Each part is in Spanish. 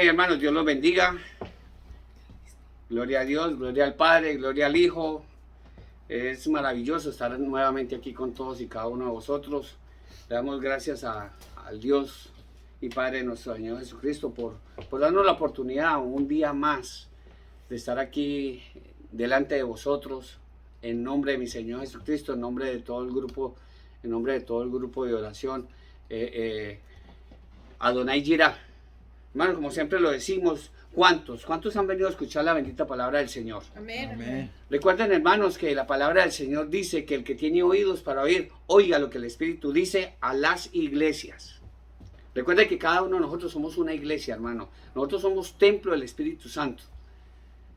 Hermanos, Dios los bendiga. Gloria a Dios, gloria al Padre, gloria al Hijo. Es maravilloso estar nuevamente aquí con todos y cada uno de vosotros. Le damos gracias al Dios y Padre de nuestro Señor Jesucristo por darnos la oportunidad un día más de estar aquí delante de vosotros, en nombre de mi Señor Jesucristo, en nombre de todo el grupo, de oración. Adonai Jireh. Hermanos, como siempre lo decimos, ¿cuántos han venido a escuchar la bendita palabra del Señor? Amén. Amén. Recuerden, hermanos, que la palabra del Señor dice que el que tiene oídos para oír, oiga lo que el Espíritu dice a las iglesias. Recuerden que cada uno de nosotros somos una iglesia, hermano. Nosotros somos templo del Espíritu Santo.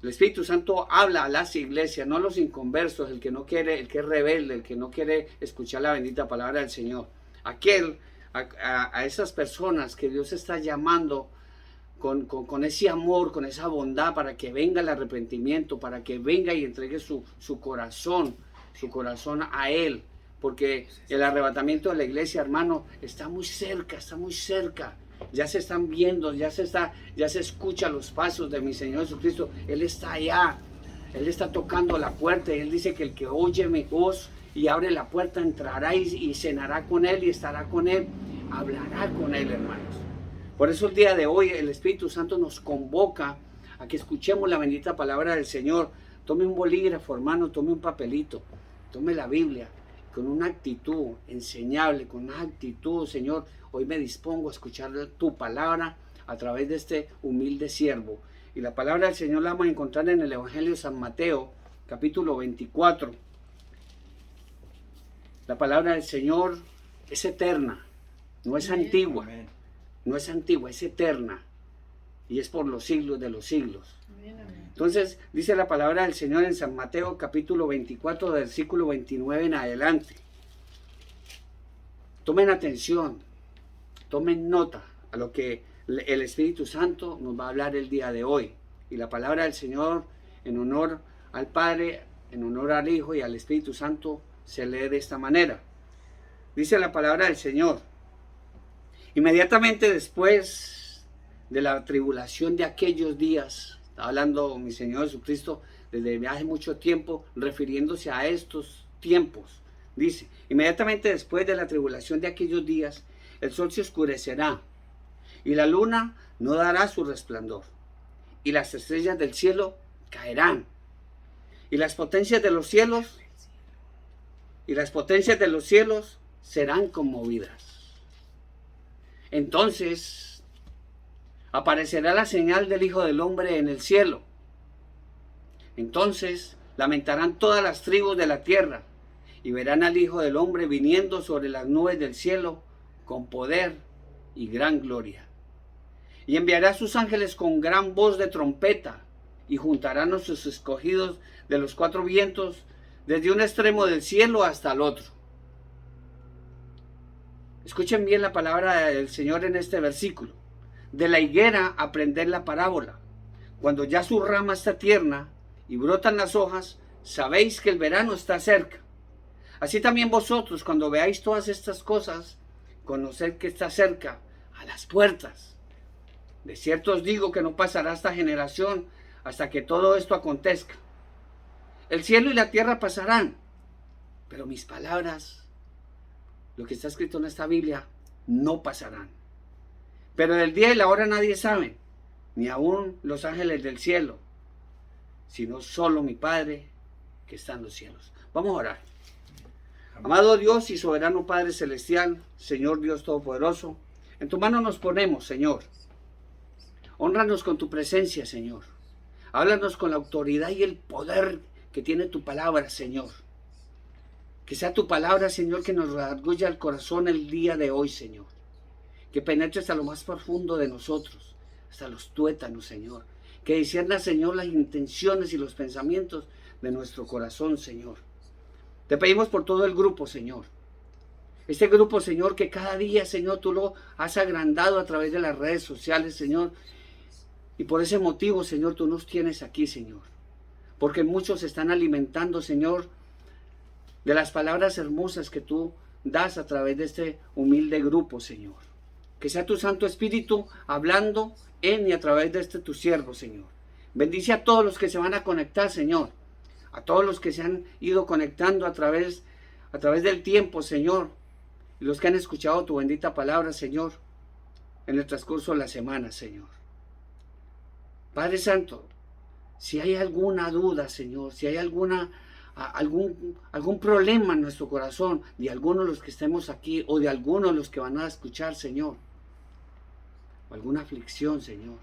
El Espíritu Santo habla a las iglesias, no a los inconversos, el que no quiere, el que es rebelde, el que no quiere escuchar la bendita palabra del Señor. A esas personas que Dios está llamando con ese amor, con esa bondad, para que venga el arrepentimiento, para que venga y entregue su corazón a Él, porque el arrebatamiento de la iglesia, hermano, está muy cerca, ya se están viendo, ya se escucha los pasos de mi Señor Jesucristo. Él está allá, Él está tocando la puerta, y Él dice que el que oye mi voz y abre la puerta entrará y cenará con Él y estará con Él, hablará con Él, hermanos. Por eso el día de hoy el Espíritu Santo nos convoca a que escuchemos la bendita palabra del Señor. Tome un bolígrafo, hermano, tome un papelito, tome la Biblia, con una actitud enseñable, con una actitud, Señor, hoy me dispongo a escuchar tu palabra a través de este humilde siervo. Y la palabra del Señor la vamos a encontrar en el Evangelio de San Mateo, capítulo 24. La palabra del Señor es eterna, no es antigua. Amén. No es antigua, es eterna, y es por los siglos de los siglos. Amén. Entonces, dice la palabra del Señor en San Mateo, capítulo 24, versículo 29 en adelante. Tomen atención, tomen nota a lo que el Espíritu Santo nos va a hablar el día de hoy. Y la palabra del Señor, en honor al Padre, en honor al Hijo y al Espíritu Santo, se lee de esta manera. Dice la palabra del Señor: inmediatamente después de la tribulación de aquellos días, está hablando mi Señor Jesucristo desde hace mucho tiempo, refiriéndose a estos tiempos. Dice, inmediatamente después de la tribulación de aquellos días, el sol se oscurecerá, y la luna no dará su resplandor, y las estrellas del cielo caerán, y las potencias de los cielos serán conmovidas. Entonces aparecerá la señal del Hijo del Hombre en el cielo. Entonces lamentarán todas las tribus de la tierra y verán al Hijo del Hombre viniendo sobre las nubes del cielo con poder y gran gloria. Y enviará a sus ángeles con gran voz de trompeta y juntarán a sus escogidos de los cuatro vientos desde un extremo del cielo hasta el otro. Escuchen bien la palabra del Señor en este versículo. De la higuera aprender la parábola. Cuando ya su rama está tierna y brotan las hojas, sabéis que el verano está cerca. Así también vosotros, cuando veáis todas estas cosas, conoced que está cerca, a las puertas. De cierto os digo que no pasará esta generación hasta que todo esto acontezca. El cielo y la tierra pasarán, pero mis palabras, lo que está escrito en esta Biblia, no pasarán. Pero del día y la hora nadie sabe, ni aun los ángeles del cielo, sino solo mi Padre que está en los cielos. Vamos a orar. Amado Dios y soberano Padre celestial, Señor Dios todopoderoso, en tu mano nos ponemos, Señor. Hónranos con tu presencia, Señor. Háblanos con la autoridad y el poder que tiene tu palabra, Señor. Que sea tu palabra, Señor, que nos redarguya el corazón el día de hoy, Señor. Que penetre hasta lo más profundo de nosotros, hasta los tuétanos, Señor. Que discierna, Señor, las intenciones y los pensamientos de nuestro corazón, Señor. Te pedimos por todo el grupo, Señor. Este grupo, Señor, que cada día, Señor, tú lo has agrandado a través de las redes sociales, Señor. Y por ese motivo, Señor, tú nos tienes aquí, Señor. Porque muchos se están alimentando, Señor, de las palabras hermosas que tú das a través de este humilde grupo, Señor. Que sea tu Santo Espíritu hablando en y a través de tu siervo, Señor. Bendice a todos los que se van a conectar, Señor. A todos los que se han ido conectando a través del tiempo, Señor. Y los que han escuchado tu bendita palabra, Señor, en el transcurso de la semana, Señor. Padre Santo, si hay alguna duda, Señor, si hay algún problema en nuestro corazón, de algunos de los que estemos aquí, o de algunos de los que van a escuchar, Señor, o alguna aflicción, Señor,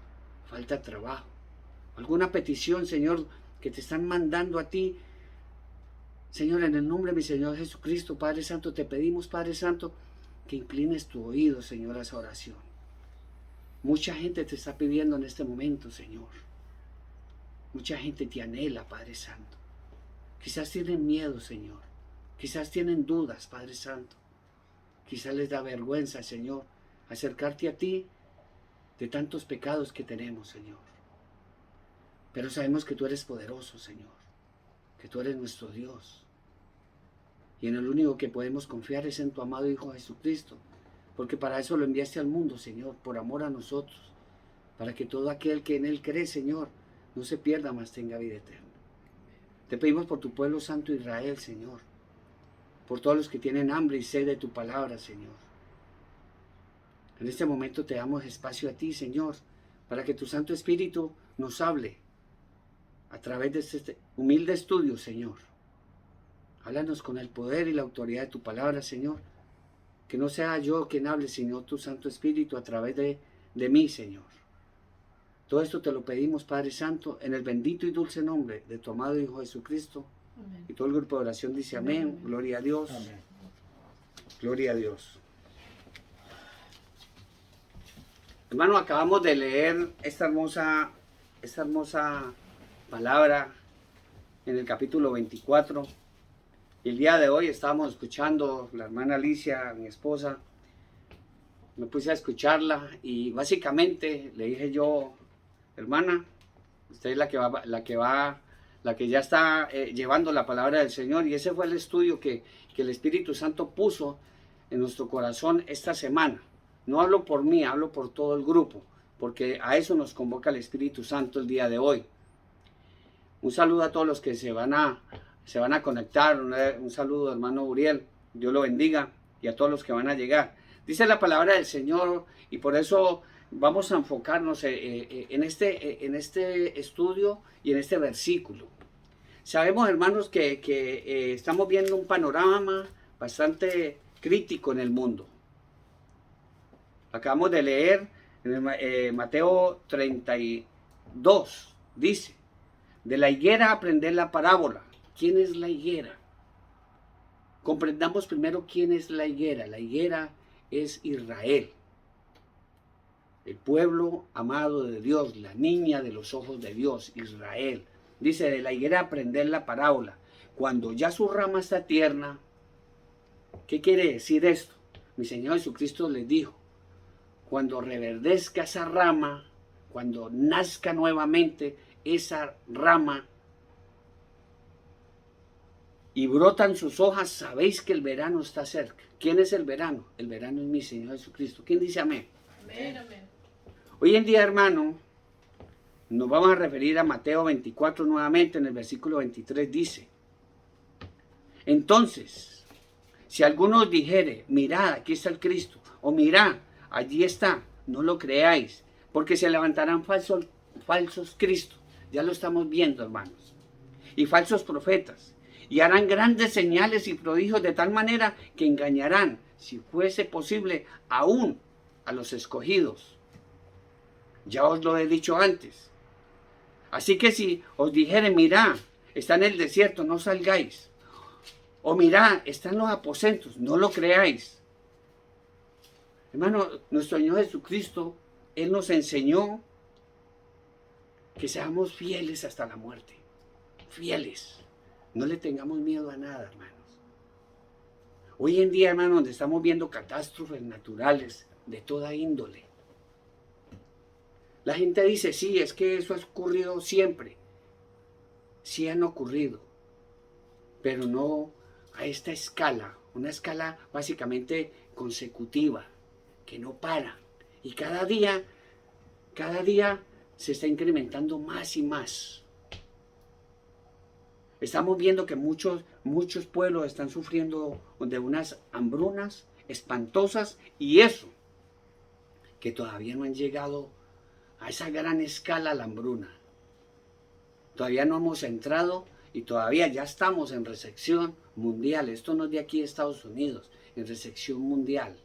falta de trabajo, alguna petición, Señor, que te están mandando a ti, Señor, en el nombre de mi Señor Jesucristo, Padre Santo, te pedimos, Padre Santo, que inclines tu oído, Señor, a esa oración. Mucha gente te está pidiendo en este momento, Señor. Mucha gente te anhela, Padre Santo. Quizás tienen miedo, Señor. Quizás tienen dudas, Padre Santo. Quizás les da vergüenza, Señor, acercarte a ti de tantos pecados que tenemos, Señor. Pero sabemos que tú eres poderoso, Señor. Que tú eres nuestro Dios. Y en el único que podemos confiar es en tu amado Hijo Jesucristo. Porque para eso lo enviaste al mundo, Señor, por amor a nosotros. Para que todo aquel que en Él cree, Señor, no se pierda, mas tenga vida eterna. Te pedimos por tu pueblo santo Israel, Señor. Por todos los que tienen hambre y sed de tu palabra, Señor. En este momento te damos espacio a ti, Señor, para que tu Santo Espíritu nos hable a través de este humilde estudio, Señor. Háblanos con el poder y la autoridad de tu palabra, Señor. Que no sea yo quien hable, sino tu Santo Espíritu a través de mí, Señor. Todo esto te lo pedimos, Padre Santo, en el bendito y dulce nombre de tu amado Hijo Jesucristo. Amén. Y todo el grupo de oración dice amén. Amén. Gloria a Dios. Amén. Gloria a Dios. Hermano, acabamos de leer esta hermosa palabra en el capítulo 24. Y el día de hoy estábamos escuchando, la hermana Alicia, mi esposa, me puse a escucharla y básicamente le dije yo, hermana, usted es la que ya está llevando la palabra del Señor, y ese fue el estudio que el Espíritu Santo puso en nuestro corazón esta semana. No hablo por mí, hablo por todo el grupo, porque a eso nos convoca el Espíritu Santo el día de hoy. Un saludo a todos los que se van a conectar, un saludo hermano Uriel, Dios lo bendiga, y a todos los que van a llegar. Dice la palabra del Señor, y por eso vamos a enfocarnos en este estudio y en este versículo. Sabemos, hermanos, que estamos viendo un panorama bastante crítico en el mundo. Acabamos de leer en Mateo 32, dice, de la higuera aprender la parábola. ¿Quién es la higuera? Comprendamos primero quién es la higuera. La higuera es Israel, el pueblo amado de Dios, la niña de los ojos de Dios, Israel. Dice, de la higuera aprender la parábola. Cuando ya su rama está tierna, ¿qué quiere decir esto? Mi Señor Jesucristo les dijo, cuando reverdezca esa rama, cuando nazca nuevamente esa rama y brotan sus hojas, sabéis que el verano está cerca. ¿Quién es el verano? El verano es mi Señor Jesucristo. ¿Quién dice amén? Amén, amén. Hoy en día, hermano, nos vamos a referir a Mateo 24 nuevamente. En el versículo 23 dice, entonces, si alguno os dijere, mirad, aquí está el Cristo, o mirad, allí está, no lo creáis, porque se levantarán falsos Cristos. Ya lo estamos viendo, hermanos. Y falsos profetas. Y harán grandes señales y prodigios de tal manera que engañarán, si fuese posible, aún a los escogidos. Ya os lo he dicho antes. Así que si os dijere, mirad, está en el desierto, no salgáis. O mirad, está en los aposentos, no lo creáis. Hermano, nuestro Señor Jesucristo, Él nos enseñó que seamos fieles hasta la muerte. Fieles. No le tengamos miedo a nada, hermanos. Hoy en día, hermanos, donde estamos viendo catástrofes naturales de toda índole. La gente dice, sí, es que eso ha ocurrido siempre. Sí han ocurrido, pero no a esta escala. Una escala básicamente consecutiva, que no para. Y cada día se está incrementando más y más. Estamos viendo que muchos pueblos están sufriendo de unas hambrunas espantosas y eso, que todavía no han llegado a esa gran escala la hambruna. Todavía no hemos entrado y todavía ya estamos en recesión mundial. Esto no es de aquí de Estados Unidos, en recesión mundial.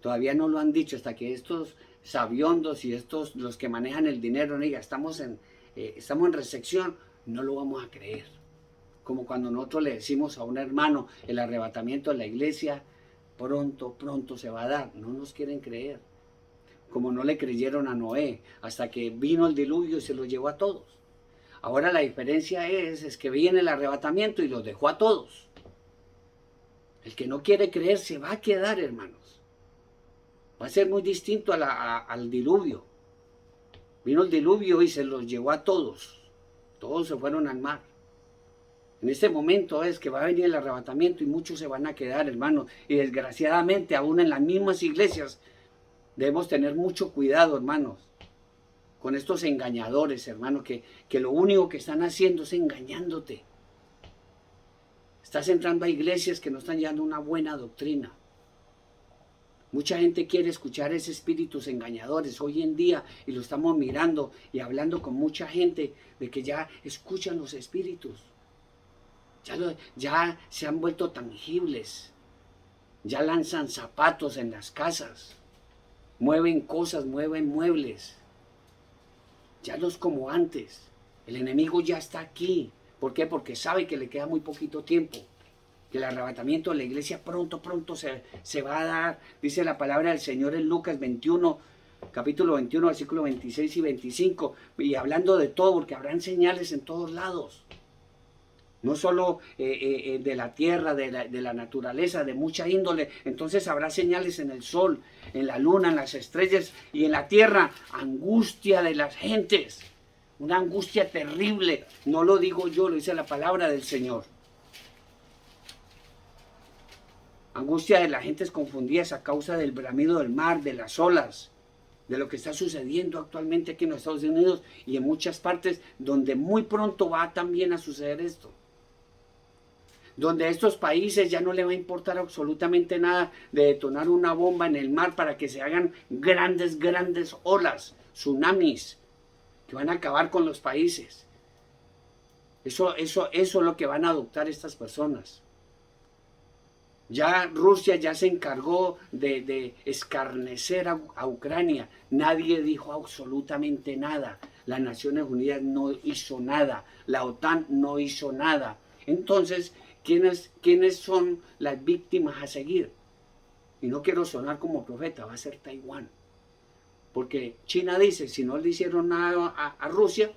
Todavía no lo han dicho hasta que estos sabiondos y estos, los que manejan el dinero, digan, estamos en recesión, no lo vamos a creer. Como cuando nosotros le decimos a un hermano, el arrebatamiento de la iglesia, pronto se va a dar. No nos quieren creer. Como no le creyeron a Noé, hasta que vino el diluvio y se los llevó a todos. Ahora la diferencia es que viene el arrebatamiento y los dejó a todos. El que no quiere creer se va a quedar, hermanos. Va a ser muy distinto al diluvio. Vino el diluvio y se los llevó a todos. Todos se fueron al mar. En este momento es que va a venir el arrebatamiento y muchos se van a quedar, hermanos. Y desgraciadamente, aún en las mismas iglesias, debemos tener mucho cuidado, hermanos, con estos engañadores, hermanos, que lo único que están haciendo es engañándote. Estás entrando a iglesias que no están llevando una buena doctrina. Mucha gente quiere escuchar esos espíritus engañadores hoy en día y lo estamos mirando y hablando con mucha gente de que ya escuchan los espíritus. Ya se han vuelto tangibles. Ya lanzan zapatos en las casas. Mueven cosas, mueven muebles. Ya no es como antes. El enemigo ya está aquí. ¿Por qué? Porque sabe que le queda muy poquito tiempo. Que el arrebatamiento de la iglesia pronto se va a dar. Dice la palabra del Señor en Lucas 21, capítulo 21, versículo 26 y 25. Y hablando de todo, porque habrán señales en todos lados. No solo de la tierra, de la naturaleza, de mucha índole. Entonces habrá señales en el sol, en la luna, en las estrellas y en la tierra. Angustia de las gentes. Una angustia terrible. No lo digo yo, lo dice la palabra del Señor. Angustia de las gentes confundidas a causa del bramido del mar, de las olas, de lo que está sucediendo actualmente aquí en los Estados Unidos y en muchas partes donde muy pronto va también a suceder esto. Donde a estos países ya no le va a importar absolutamente nada de detonar una bomba en el mar para que se hagan grandes olas, tsunamis, que van a acabar con los países. Eso es lo que van a adoptar estas personas. Ya Rusia ya se encargó de escarnecer a Ucrania. Nadie dijo absolutamente nada. Las Naciones Unidas no hizo nada. La OTAN no hizo nada. Entonces, ¿quiénes son las víctimas a seguir? Y no quiero sonar como profeta, va a ser Taiwán. Porque China dice, si no le hicieron nada a Rusia,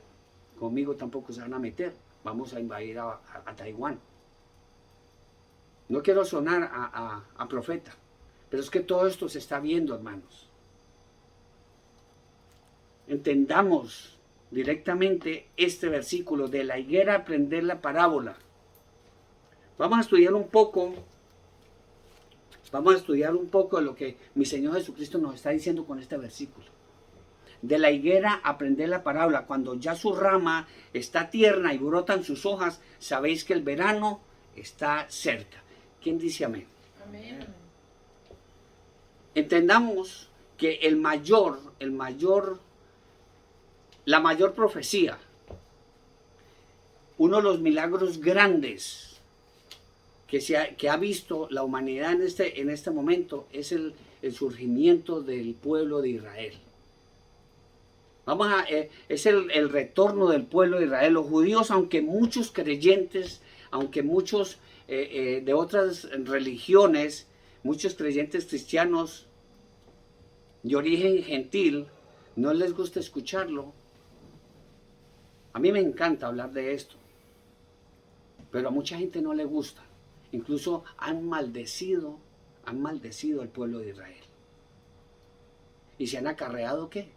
conmigo tampoco se van a meter. Vamos a invadir a Taiwán. No quiero sonar a profeta, pero es que todo esto se está viendo, hermanos. Entendamos directamente este versículo de la higuera, aprender la parábola. Vamos a estudiar un poco de lo que mi Señor Jesucristo nos está diciendo con este versículo. De la higuera aprender la parábola. Cuando ya su rama está tierna y brotan sus hojas, sabéis que el verano está cerca. ¿Quién dice amén? Amén. Entendamos que la mayor profecía, uno de los milagros grandes que ha visto la humanidad en este momento es el surgimiento del pueblo de Israel. Es el retorno del pueblo de Israel. Los judíos, aunque muchos creyentes, aunque muchos de otras religiones, muchos creyentes cristianos de origen gentil, no les gusta escucharlo. A mí me encanta hablar de esto, pero a mucha gente no le gusta. Incluso han maldecido al pueblo de Israel. ¿Y se han acarreado qué?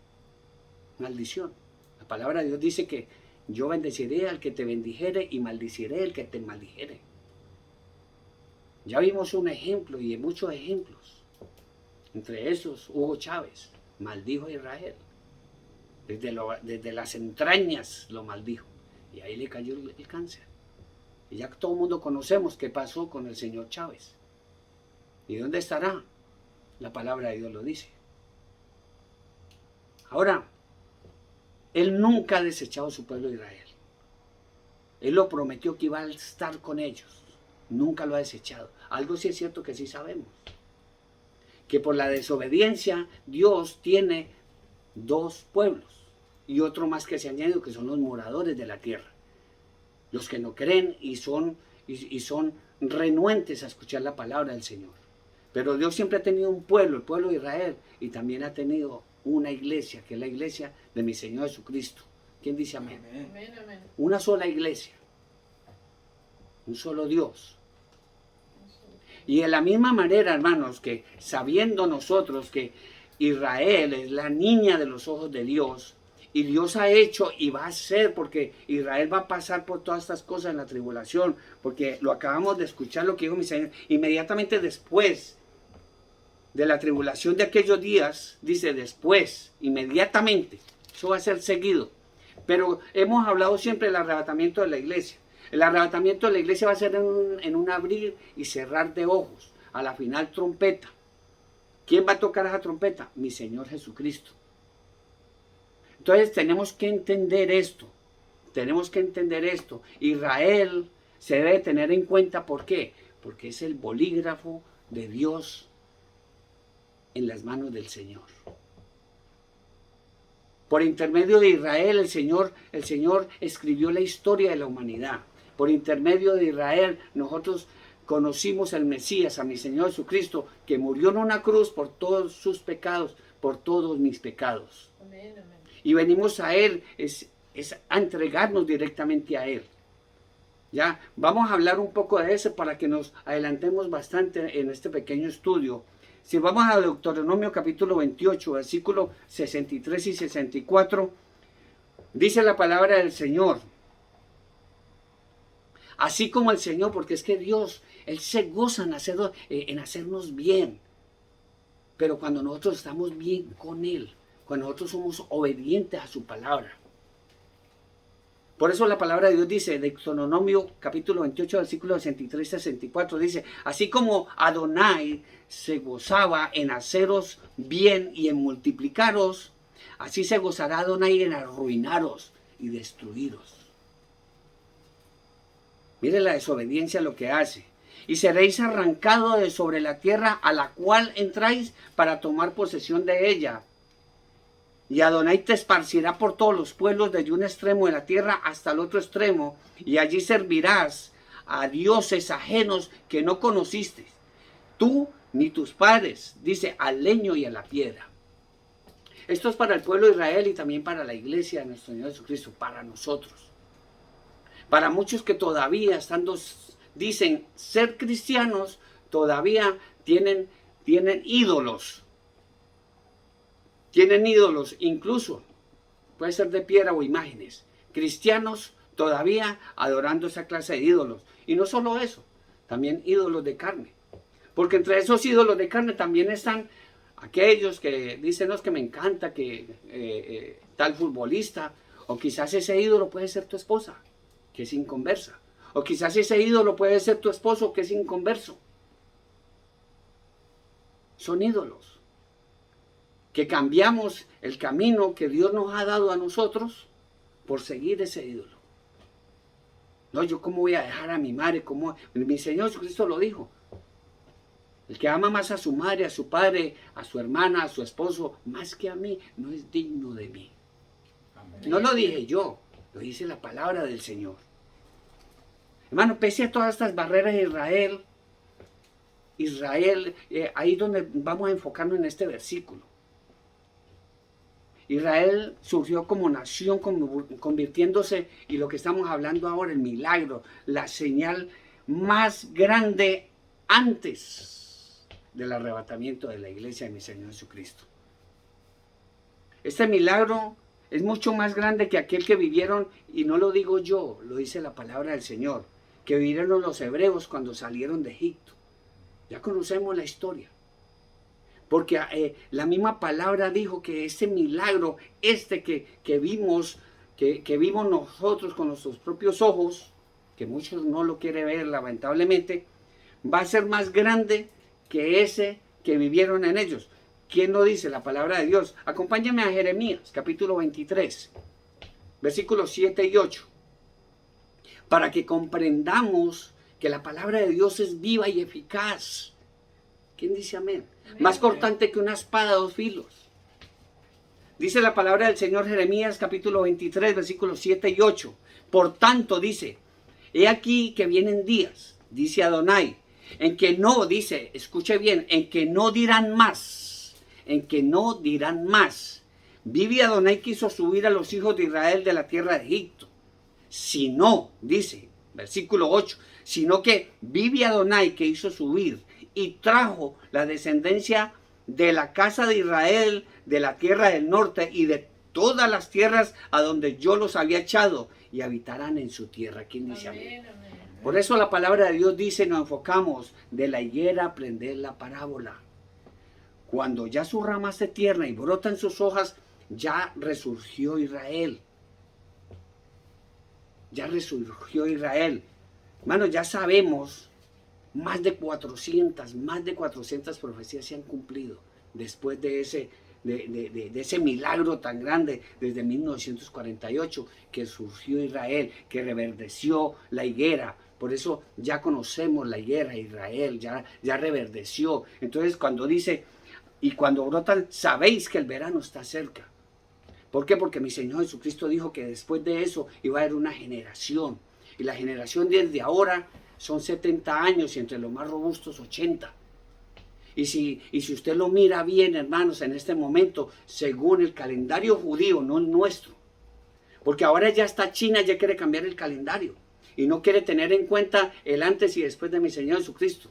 Maldición. La palabra de Dios dice que yo bendeciré al que te bendijere y maldiciré al que te maldijere. Ya vimos un ejemplo y muchos ejemplos. Entre esos, Hugo Chávez maldijo a Israel. Desde las entrañas lo maldijo. Y ahí le cayó el cáncer. Y ya todo el mundo conocemos qué pasó con el señor Chávez. ¿Y dónde estará? La palabra de Dios lo dice. Ahora, Él nunca ha desechado a su pueblo de Israel. Él lo prometió que iba a estar con ellos. Nunca lo ha desechado. Algo sí es cierto que sí sabemos. Que por la desobediencia Dios tiene dos pueblos. Y otro más que se ha añadido, que son los moradores de la tierra. Los que no creen y son renuentes a escuchar la palabra del Señor. Pero Dios siempre ha tenido un pueblo, el pueblo de Israel, y también ha tenido una iglesia, que es la iglesia de mi Señor Jesucristo. ¿Quién dice amén? Amén, amén. Una sola iglesia, un solo Dios. Y de la misma manera, hermanos, que sabiendo nosotros que Israel es la niña de los ojos de Dios, y Dios ha hecho y va a hacer, porque Israel va a pasar por todas estas cosas en la tribulación, porque lo acabamos de escuchar lo que dijo mi Señor, inmediatamente después de la tribulación de aquellos días, dice después, inmediatamente, eso va a ser seguido. Pero hemos hablado siempre del arrebatamiento de la iglesia. El arrebatamiento de la iglesia va a ser en un abrir y cerrar de ojos, a la final trompeta. ¿Quién va a tocar esa trompeta? Mi Señor Jesucristo. Entonces tenemos que entender esto. Tenemos que entender esto. Israel se debe tener en cuenta, ¿por qué? Porque es el bolígrafo de Dios en las manos del Señor. Por intermedio de Israel, el Señor escribió la historia de la humanidad. Por intermedio de Israel, nosotros conocimos al Mesías, a mi Señor Jesucristo, que murió en una cruz por todos sus pecados, por todos mis pecados. Amén, amén. Y venimos a Él, es a entregarnos directamente a Él. Ya, vamos a hablar un poco de eso para que nos adelantemos bastante en este pequeño estudio. Si vamos a Deuteronomio capítulo 28, versículos 63 y 64, dice la palabra del Señor. Así como el Señor, porque es que Dios, Él se goza en hacernos bien. Pero cuando nosotros estamos bien con Él, cuando nosotros somos obedientes a su palabra. Por eso la palabra de Dios dice, Deuteronomio capítulo 28, versículo 63 y 64, dice, así como Adonai se gozaba en haceros bien y en multiplicaros, así se gozará Adonai en arruinaros y destruiros. Mire la desobediencia lo que hace. Y seréis arrancados de sobre la tierra a la cual entráis para tomar posesión de ella. Y Adonai te esparcirá por todos los pueblos desde un extremo de la tierra hasta el otro extremo. Y allí servirás a dioses ajenos que no conociste. Tú ni tus padres, dice, al leño y a la piedra. Esto es para el pueblo de Israel y también para la iglesia de nuestro Señor Jesucristo, para nosotros. Para muchos que todavía dicen ser cristianos, todavía tienen ídolos. Tienen ídolos, incluso, puede ser de piedra o imágenes. Cristianos todavía adorando esa clase de ídolos. Y no solo eso, también ídolos de carne. Porque entre esos ídolos de carne también están aquellos que dicen, no, es que me encanta que tal futbolista, o quizás ese ídolo puede ser tu esposa, que es inconversa. O quizás ese ídolo puede ser tu esposo, que es inconverso. Son ídolos. Que cambiamos el camino que Dios nos ha dado a nosotros por seguir ese ídolo. No, yo cómo voy a dejar a mi madre, como mi Señor Jesucristo lo dijo. El que ama más a su madre, a su padre, a su hermana, a su esposo, más que a mí, no es digno de mí. Amén. No lo dije yo, lo dice la palabra del Señor. Hermano, pese a todas estas barreras de Israel, ahí donde vamos a enfocarnos en este versículo. Israel surgió como nación, convirtiéndose, y lo que estamos hablando ahora, el milagro, la señal más grande antes del arrebatamiento de la iglesia de mi Señor Jesucristo. Este milagro es mucho más grande que aquel que vivieron, y no lo digo yo, lo dice la palabra del Señor, que vivieron los hebreos cuando salieron de Egipto. Ya conocemos la historia. Porque la misma palabra dijo que ese milagro, que vimos, que vimos nosotros con nuestros propios ojos, que muchos no lo quieren ver lamentablemente, va a ser más grande que ese que vivieron en ellos. ¿Quién lo dice? La palabra de Dios. Acompáñame a Jeremías, capítulo 23, versículos 7 y 8, para que comprendamos que la palabra de Dios es viva y eficaz. ¿Quién dice amén? Más cortante que una espada de dos filos. Dice la palabra del Señor, Jeremías capítulo 23, versículos 7 y 8. Por tanto, dice, he aquí que vienen días, dice Adonai, en que no, dice, escuche bien, en que no dirán más, en que no dirán más. Vive Adonai quiso subir a los hijos de Israel de la tierra de Egipto. Si no, dice, versículo 8, sino que vive Adonai que hizo subir y trajo la descendencia de la casa de Israel, de la tierra del norte y de todas las tierras a donde yo los había echado, y habitarán en su tierra. ¿Quién dice amén? Por eso la palabra de Dios dice, nos enfocamos de la higuera a aprender la parábola. Cuando ya su rama se tierna y brotan sus hojas, ya resurgió Israel. Ya resurgió Israel. Hermano, ya sabemos, más de 400 profecías se han cumplido después de ese milagro tan grande desde 1948 que surgió Israel, que reverdeció la higuera. Por eso ya conocemos la higuera, Israel, ya reverdeció. Entonces cuando dice, y cuando brotan, sabéis que el verano está cerca. ¿Por qué? Porque mi Señor Jesucristo dijo que después de eso iba a haber una generación. Y la generación desde ahora son 70 años y entre los más robustos 80. Y si usted lo mira bien, hermanos, en este momento, según el calendario judío, no el nuestro. Porque ahora ya está China, ya quiere cambiar el calendario. Y no quiere tener en cuenta el antes y después de mi Señor Jesucristo.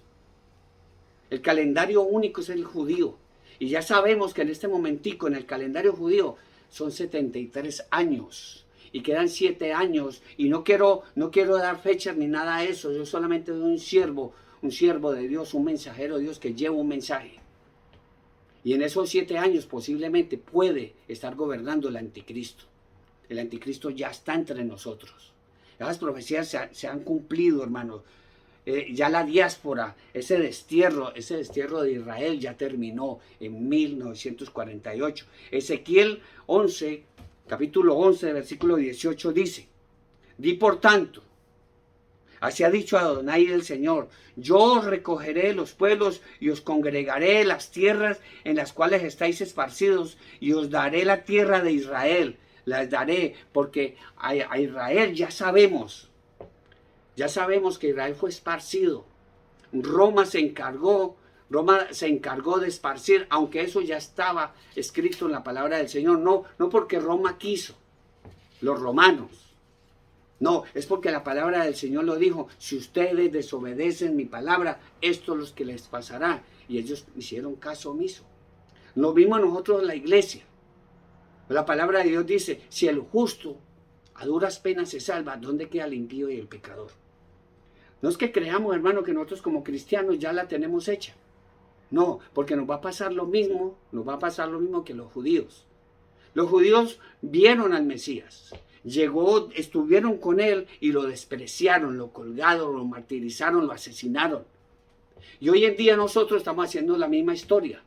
El calendario único es el judío. Y ya sabemos que en este momentico, en el calendario judío, son 73 años. Y quedan 7 años. Y no quiero dar fechas ni nada de eso. Yo solamente soy un siervo de Dios, un mensajero de Dios que lleva un mensaje. Y en esos 7 años posiblemente puede estar gobernando el anticristo. El anticristo ya está entre nosotros. Las profecías se han cumplido, hermanos. Ya la diáspora, ese destierro de Israel ya terminó en 1948. Ezequiel 11, capítulo 11, versículo 18 dice, di por tanto, así ha dicho Adonai el Señor, yo os recogeré los pueblos y os congregaré las tierras en las cuales estáis esparcidos y os daré la tierra de Israel, las daré porque a Israel ya sabemos que Israel fue esparcido. Roma se encargó de esparcir, aunque eso ya estaba escrito en la palabra del Señor. No porque Roma quiso, los romanos. No, es porque la palabra del Señor lo dijo. Si ustedes desobedecen mi palabra, esto es lo que les pasará. Y ellos hicieron caso omiso. Lo vimos nosotros en la iglesia. La palabra de Dios dice, si el justo a duras penas se salva, ¿dónde queda el impío y el pecador? No es que creamos, hermano, que nosotros como cristianos ya la tenemos hecha. No, porque nos va a pasar lo mismo que los judíos. Los judíos vieron al Mesías. Llegó, estuvieron con él y lo despreciaron, lo colgaron, lo martirizaron, lo asesinaron. Y hoy en día nosotros estamos haciendo la misma historia.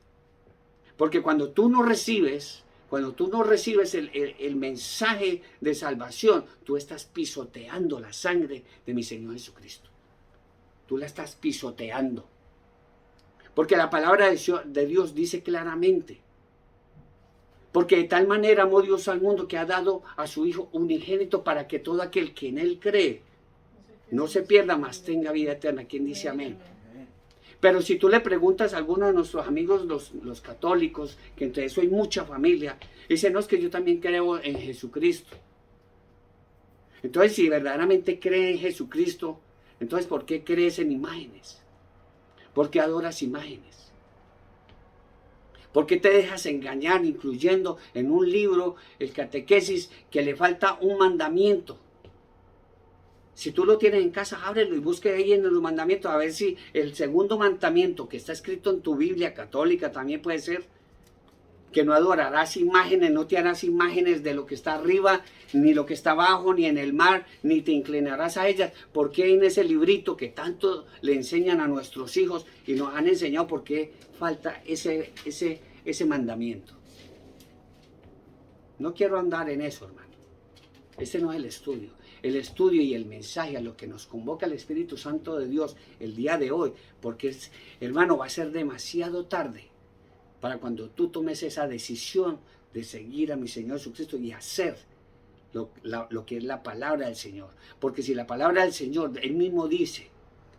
Porque cuando tú no recibes el mensaje de salvación, tú estás pisoteando la sangre de mi Señor Jesucristo. Tú la estás pisoteando. Porque la palabra de Dios dice claramente. Porque de tal manera amó Dios al mundo que ha dado a su Hijo unigénito para que todo aquel que en Él cree no se pierda, mas tenga vida eterna. ¿Quién dice amén? Pero si tú le preguntas a algunos de nuestros amigos, los católicos, que entre eso hay mucha familia, dicen, no, es que yo también creo en Jesucristo. Entonces, si verdaderamente cree en Jesucristo, entonces, ¿por qué crees en imágenes? ¿Por qué adoras imágenes? ¿Por qué te dejas engañar, incluyendo en un libro, el catequesis, que le falta un mandamiento? Si tú lo tienes en casa, ábrelo y busque ahí en los mandamientos a ver si el segundo mandamiento que está escrito en tu Biblia católica también puede ser que no adorarás imágenes, no te harás imágenes de lo que está arriba, ni lo que está abajo, ni en el mar, ni te inclinarás a ellas. ¿Por qué en ese librito que tanto le enseñan a nuestros hijos y nos han enseñado, por qué falta ese mandamiento? No quiero andar en eso, hermano. Este no es el estudio. El estudio y el mensaje a lo que nos convoca el Espíritu Santo de Dios el día de hoy, porque, hermano, va a ser demasiado tarde para cuando tú tomes esa decisión de seguir a mi Señor Jesucristo y hacer lo que es la palabra del Señor. Porque si la palabra del Señor, Él mismo dice,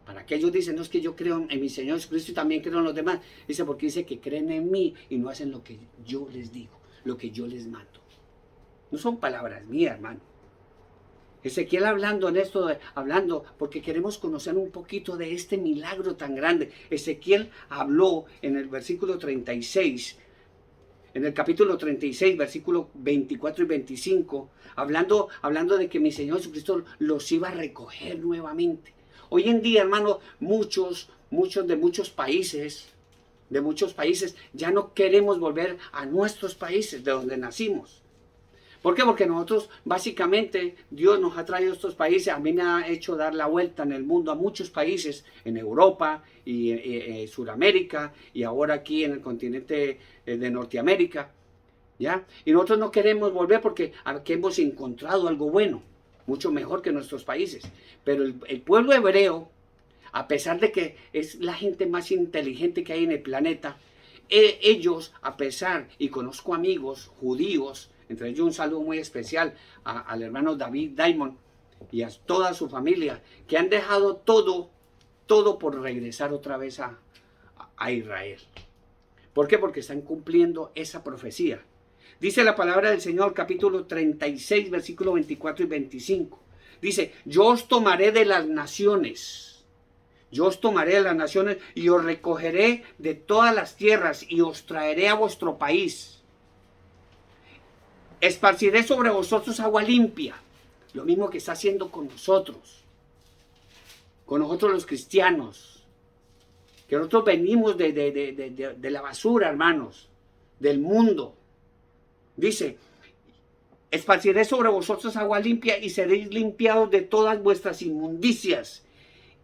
para que ellos dicen, no es que yo creo en mi Señor Jesucristo y también creo en los demás, dice porque dice que creen en mí y no hacen lo que yo les digo, lo que yo les mando. No son palabras mías, hermano. Ezequiel hablando en esto, hablando porque queremos conocer un poquito de este milagro tan grande. Ezequiel habló en el versículo 36, en el capítulo 36, versículos 24 y 25, hablando de que mi Señor Jesucristo los iba a recoger nuevamente. Hoy en día, hermano, muchos de muchos países ya no queremos volver a nuestros países de donde nacimos. ¿Por qué? Porque nosotros, básicamente, Dios nos ha traído a estos países. A mí me ha hecho dar la vuelta en el mundo a muchos países, en Europa y Sudamérica, y ahora aquí en el continente de Norteamérica, ¿ya? Y nosotros no queremos volver porque aquí hemos encontrado algo bueno, mucho mejor que nuestros países. Pero el pueblo hebreo, a pesar de que es la gente más inteligente que hay en el planeta, ellos, a pesar, y conozco amigos judíos, entre ellos un saludo muy especial al hermano David Diamond y a toda su familia, que han dejado todo por regresar otra vez a Israel. ¿Por qué? Porque están cumpliendo esa profecía. Dice la palabra del Señor, capítulo 36, versículos 24 y 25. Dice, yo os tomaré de las naciones. Yo os tomaré de las naciones y os recogeré de todas las tierras y os traeré a vuestro país. Esparciré sobre vosotros agua limpia, lo mismo que está haciendo con nosotros los cristianos, que nosotros venimos de la basura, hermanos, del mundo. Dice, esparciré sobre vosotros agua limpia y seréis limpiados de todas vuestras inmundicias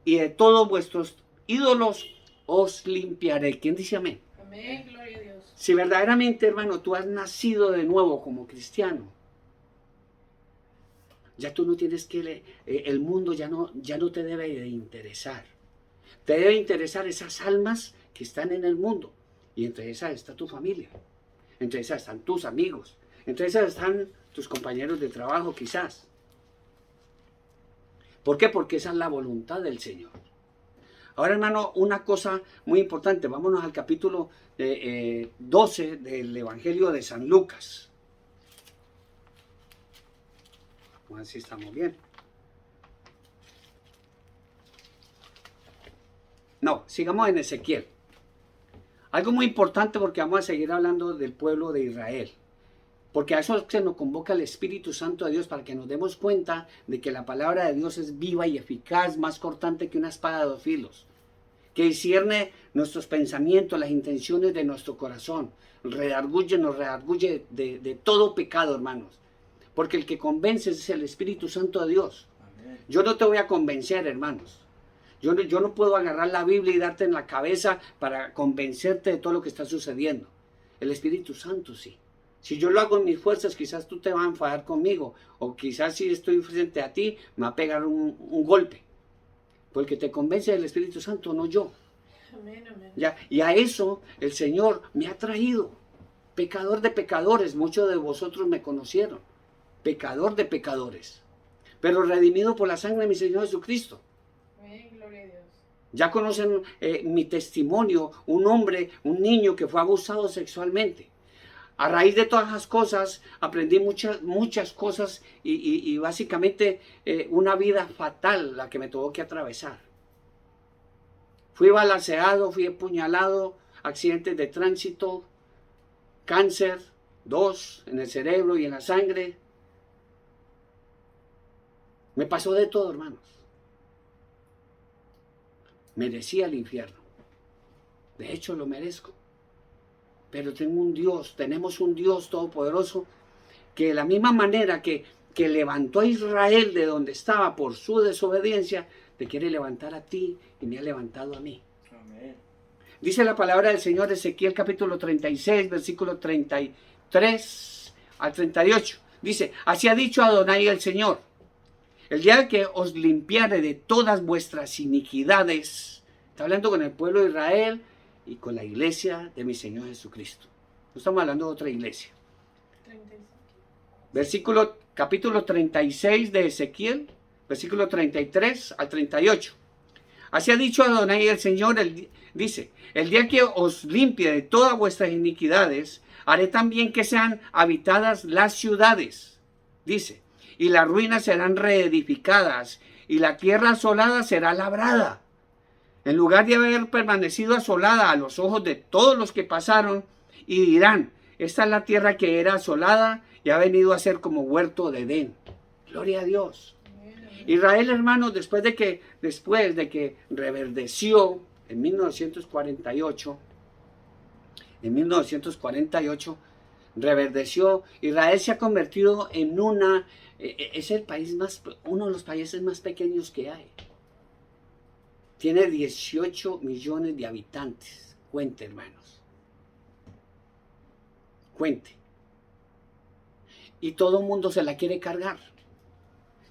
y de todos vuestros ídolos os limpiaré. ¿Quién dice amén? Amén, gloria a Dios. Si verdaderamente, hermano, tú has nacido de nuevo como cristiano, ya tú no tienes que, el mundo ya no te debe de interesar. Te debe interesar esas almas que están en el mundo. Y entre esas está tu familia. Entre esas están tus amigos. Entre esas están tus compañeros de trabajo quizás. ¿Por qué? Porque esa es la voluntad del Señor. Ahora, hermano, una cosa muy importante. Vámonos al capítulo 12 del Evangelio de San Lucas. Vamos a ver si estamos bien. No, sigamos en Ezequiel. Algo muy importante porque vamos a seguir hablando del pueblo de Israel. Porque a eso se nos convoca el Espíritu Santo de Dios para que nos demos cuenta de que la palabra de Dios es viva y eficaz, más cortante que una espada de dos filos, que discierne nuestros pensamientos, las intenciones de nuestro corazón, nos redarguye de todo pecado, hermanos. Porque el que convence es el Espíritu Santo de Dios. Amén. Yo no te voy a convencer, hermanos. Yo no puedo agarrar la Biblia y darte en la cabeza para convencerte de todo lo que está sucediendo. El Espíritu Santo sí. Si yo lo hago en mis fuerzas, quizás tú te vas a enfadar conmigo. O quizás si estoy frente a ti, me va a pegar un golpe. Porque te convence el Espíritu Santo, no yo. Amén, amén. Ya, y a eso el Señor me ha traído. Pecador de pecadores. Muchos de vosotros me conocieron. Pecador de pecadores. Pero redimido por la sangre de mi Señor Jesucristo. Amén, gloria a Dios. Ya conocen mi testimonio. Un hombre, un niño que fue abusado sexualmente. A raíz de todas esas cosas, aprendí muchas cosas y básicamente una vida fatal la que me tuvo que atravesar. Fui balaceado, fui apuñalado, accidentes de tránsito, cáncer, 2 en el cerebro y en la sangre. Me pasó de todo, hermanos. Merecía el infierno. De hecho, lo merezco. Pero tenemos un Dios todopoderoso que de la misma manera que levantó a Israel de donde estaba por su desobediencia, te quiere levantar a ti y me ha levantado a mí. Amén. Dice la palabra del Señor, Ezequiel capítulo 36, versículo 33 al 38. Dice, así ha dicho Adonai el Señor, el día que os limpiare de todas vuestras iniquidades. Está hablando con el pueblo de Israel y con la iglesia de mi Señor Jesucristo. No estamos hablando de otra iglesia. 35. Capítulo 36 de Ezequiel, versículo 33 al 38. Así ha dicho Adonai el Señor, dice, el día que os limpie de todas vuestras iniquidades, haré también que sean habitadas las ciudades, dice, y las ruinas serán reedificadas, y la tierra asolada será labrada. En lugar de haber permanecido asolada a los ojos de todos los que pasaron, y dirán, esta es la tierra que era asolada y ha venido a ser como huerto de Edén. Gloria a Dios. Israel, hermanos, después de que reverdeció en 1948, reverdeció, Israel se ha convertido en es el país uno de los países más pequeños que hay. Tiene 18 millones de habitantes. Cuente, hermanos. Cuente. Y todo el mundo se la quiere cargar.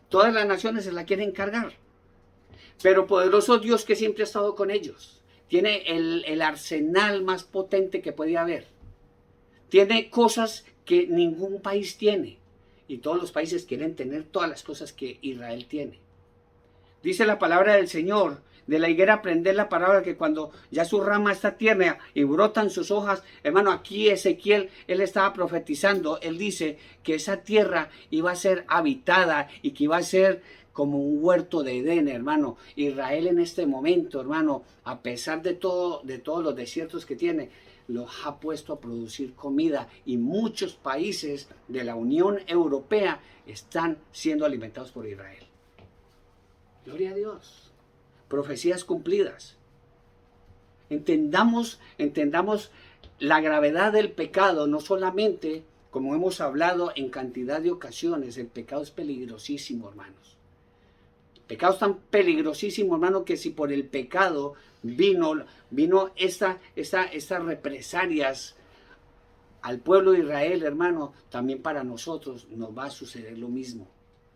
Todas las naciones se la quieren cargar. Pero poderoso Dios que siempre ha estado con ellos. Tiene el arsenal más potente que puede haber. Tiene cosas que ningún país tiene. Y todos los países quieren tener todas las cosas que Israel tiene. Dice la palabra del Señor, de la higuera aprender la palabra, que cuando ya su rama está tierna y brotan sus hojas, hermano, aquí Ezequiel, él estaba profetizando, él dice que esa tierra iba a ser habitada y que iba a ser como un huerto de Edén, hermano. Israel en este momento, hermano, a pesar de todos los desiertos que tiene, los ha puesto a producir comida, y muchos países de la Unión Europea están siendo alimentados por Israel. Gloria a Dios. Profecías cumplidas. Entendamos la gravedad del pecado, no solamente, como hemos hablado en cantidad de ocasiones, el pecado es peligrosísimo, hermanos. El pecado es tan peligrosísimo, hermano, que si por el pecado vino estas represalias al pueblo de Israel, hermano, también para nosotros nos va a suceder lo mismo.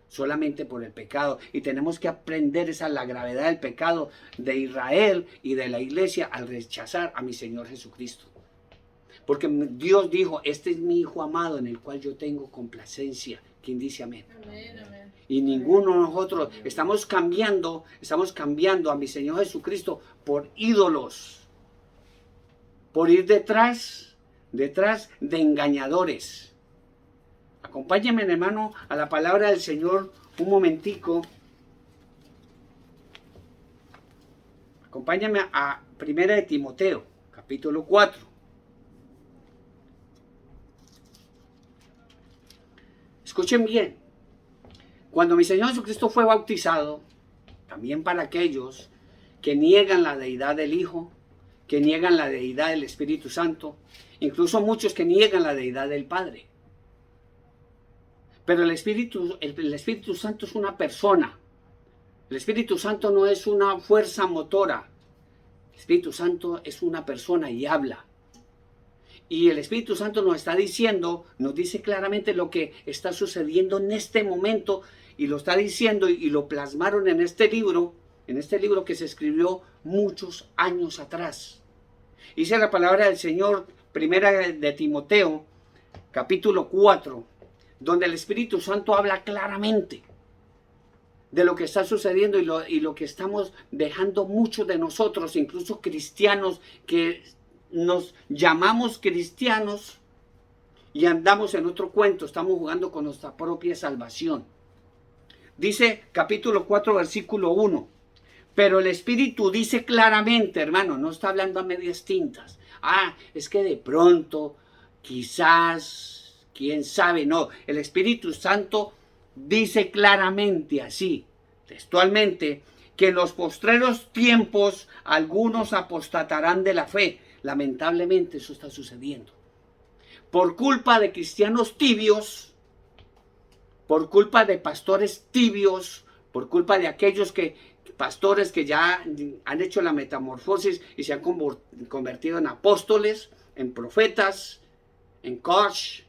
Solamente por el pecado, y tenemos que aprender la gravedad del pecado de Israel y de la iglesia al rechazar a mi Señor Jesucristo, porque Dios dijo, este es mi Hijo amado en el cual yo tengo complacencia. ¿Quién dice amén? Amén, amén. Y ninguno de nosotros estamos cambiando a mi Señor Jesucristo por ídolos, por ir detrás de engañadores. Acompáñenme, hermano, a la palabra del Señor un momentico. Acompáñame a 1 de Timoteo, capítulo 4. Escuchen bien. Cuando mi Señor Jesucristo fue bautizado, también para aquellos que niegan la deidad del Hijo, que niegan la deidad del Espíritu Santo, incluso muchos que niegan la deidad del Padre. Pero el Espíritu Santo es una persona. El Espíritu Santo no es una fuerza motora. El Espíritu Santo es una persona y habla. Y el Espíritu Santo nos dice claramente lo que está sucediendo en este momento, y lo está diciendo y lo plasmaron en este libro que se escribió muchos años atrás. Dice la palabra del Señor, 1 de Timoteo, capítulo 4, donde el Espíritu Santo habla claramente de lo que está sucediendo y lo que estamos dejando muchos de nosotros, incluso cristianos, que nos llamamos cristianos y andamos en otro cuento, estamos jugando con nuestra propia salvación. Dice capítulo 4, versículo 1, pero el Espíritu dice claramente, hermano, no está hablando a medias tintas. Es que de pronto, quizás, quién sabe, no. El Espíritu Santo dice claramente así, textualmente, que en los postreros tiempos algunos apostatarán de la fe. Lamentablemente eso está sucediendo. Por culpa de cristianos tibios, por culpa de pastores tibios, por culpa de aquellos pastores que ya han hecho la metamorfosis y se han convertido en apóstoles, en profetas, en coach,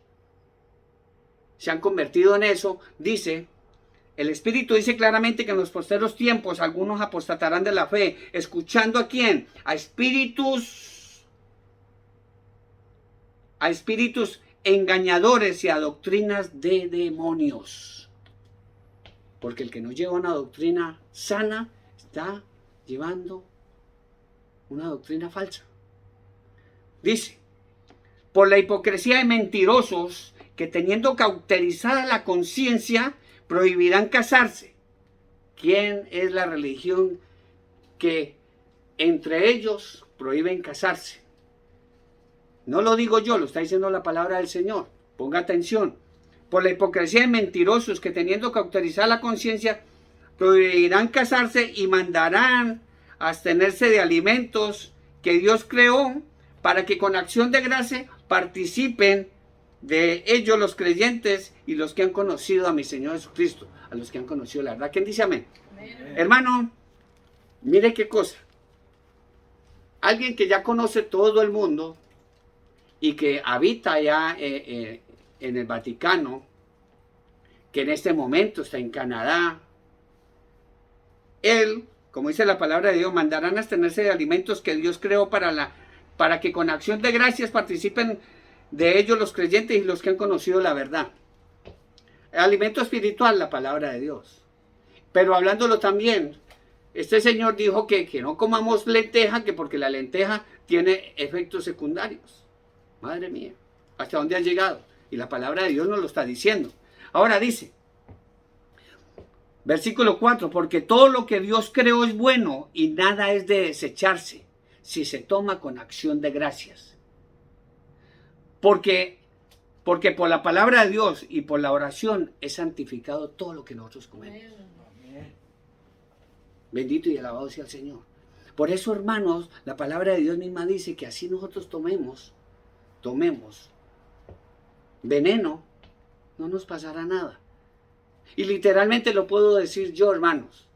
se han convertido en eso, dice, el Espíritu dice claramente que en los posteros tiempos algunos apostatarán de la fe, escuchando ¿a quién? A espíritus engañadores y a doctrinas de demonios. Porque el que no lleva una doctrina sana está llevando una doctrina falsa. Dice, por la hipocresía de mentirosos que teniendo cauterizada la conciencia prohibirán casarse. ¿Quién es la religión que entre ellos prohíben casarse? No lo digo yo, lo está diciendo la palabra del Señor. Ponga atención. Por la hipocresía de mentirosos que teniendo cauterizada la conciencia prohibirán casarse y mandarán abstenerse de alimentos que Dios creó para que con acción de gracia participen de ellos los creyentes y los que han conocido a mi Señor Jesucristo, a los que han conocido la verdad. ¿Quién dice amén? Amén. Hermano, mire qué cosa. Alguien que ya conoce todo el mundo y que habita ya en el Vaticano, que en este momento está en Canadá, él, como dice la palabra de Dios, mandarán a abstenerse de alimentos que Dios creó para que con acción de gracias participen de ellos los creyentes y los que han conocido la verdad. Alimento espiritual, la palabra de Dios. Pero hablándolo también, este señor dijo que no comamos lenteja, que porque la lenteja tiene efectos secundarios. Madre mía, ¿hasta dónde ha llegado? Y la palabra de Dios nos lo está diciendo. Ahora dice, versículo 4, porque todo lo que Dios creó es bueno y nada es de desecharse si se toma con acción de gracias. Porque por la palabra de Dios y por la oración es santificado todo lo que nosotros comemos. Amén. Bendito y alabado sea el Señor. Por eso, hermanos, la palabra de Dios misma dice que así nosotros tomemos veneno, no nos pasará nada. Y literalmente lo puedo decir yo, hermanos.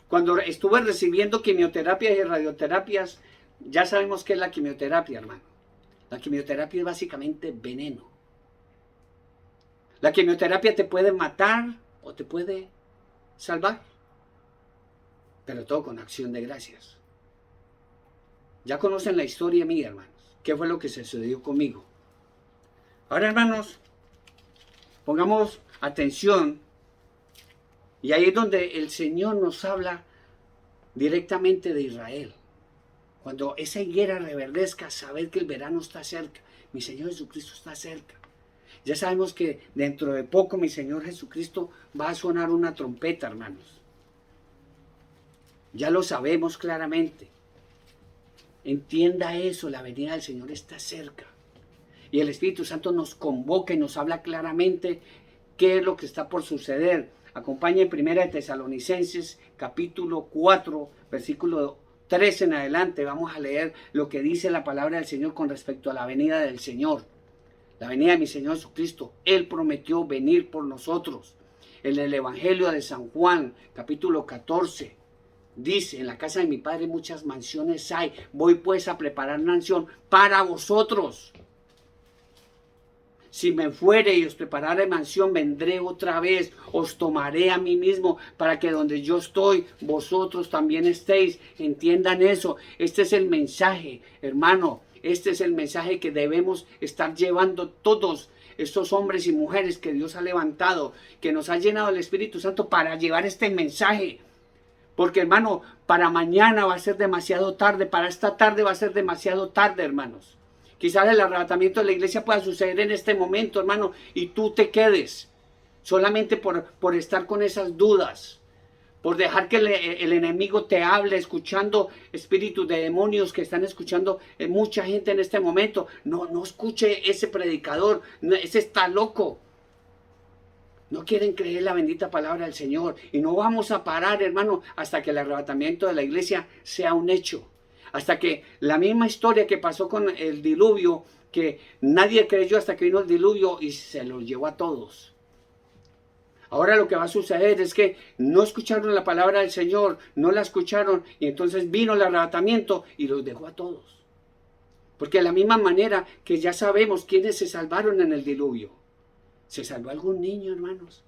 Cuando estuve recibiendo quimioterapias y radioterapias, ya sabemos qué es la quimioterapia, hermano. La quimioterapia es básicamente veneno. La quimioterapia te puede matar o te puede salvar. Pero todo con acción de gracias. Ya conocen la historia mía, hermanos. ¿Qué fue lo que sucedió conmigo? Ahora, hermanos, pongamos atención. Y ahí es donde el Señor nos habla directamente de Israel. Cuando esa higuera reverdezca, saber que el verano está cerca. Mi Señor Jesucristo está cerca. Ya sabemos que dentro de poco mi Señor Jesucristo va a sonar una trompeta, hermanos. Ya lo sabemos claramente. Entienda eso, la venida del Señor está cerca. Y el Espíritu Santo nos convoca y nos habla claramente qué es lo que está por suceder. Acompañe en 1 Tesalonicenses capítulo 4, versículo 3 en adelante. Vamos a leer lo que dice la palabra del Señor con respecto a la venida del Señor. La venida de mi Señor Jesucristo. Él prometió venir por nosotros. En el Evangelio de San Juan, capítulo 14, dice, en la casa de mi Padre muchas mansiones hay. Voy pues a preparar mansión para vosotros. Si me fuere y os preparare mansión, vendré otra vez, os tomaré a mí mismo, para que donde yo estoy, vosotros también estéis. Entiendan eso. Este es el mensaje, hermano. Este es el mensaje que debemos estar llevando todos estos hombres y mujeres que Dios ha levantado, que nos ha llenado el Espíritu Santo para llevar este mensaje. Porque, hermano, para mañana va a ser demasiado tarde, para esta tarde va a ser demasiado tarde, hermanos. Quizás el arrebatamiento de la iglesia pueda suceder en este momento, hermano, y tú te quedes solamente por estar con esas dudas, por dejar que el enemigo te hable, escuchando espíritus de demonios que están escuchando mucha gente en este momento. No escuche ese predicador, ese está loco. No quieren creer la bendita palabra del Señor. Y no vamos a parar, hermano, hasta que el arrebatamiento de la iglesia sea un hecho. Hasta que la misma historia que pasó con el diluvio, que nadie creyó hasta que vino el diluvio y se los llevó a todos. Ahora lo que va a suceder es que no escucharon la palabra del Señor, no la escucharon y entonces vino el arrebatamiento y los dejó a todos. Porque de la misma manera que ya sabemos quiénes se salvaron en el diluvio. ¿Se salvó algún niño, hermanos?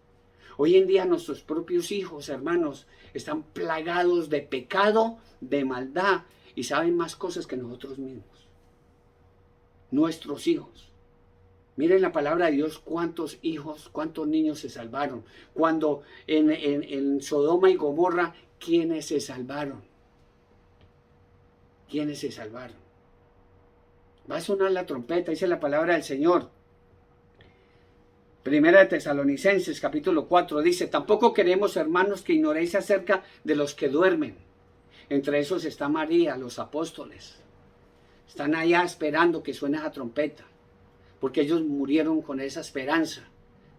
Hoy en día nuestros propios hijos, hermanos, están plagados de pecado, de maldad y saben más cosas que nosotros mismos. Nuestros hijos. Miren la palabra de Dios, cuántos hijos, cuántos niños se salvaron. Cuando en Sodoma y Gomorra, ¿quiénes se salvaron? ¿Quiénes se salvaron? Va a sonar la trompeta, dice la palabra del Señor. Primera de Tesalonicenses, capítulo 4, dice: tampoco queremos, hermanos, que ignoréis acerca de los que duermen. Entre esos está María, los apóstoles. Están allá esperando que suene esa trompeta, porque ellos murieron con esa esperanza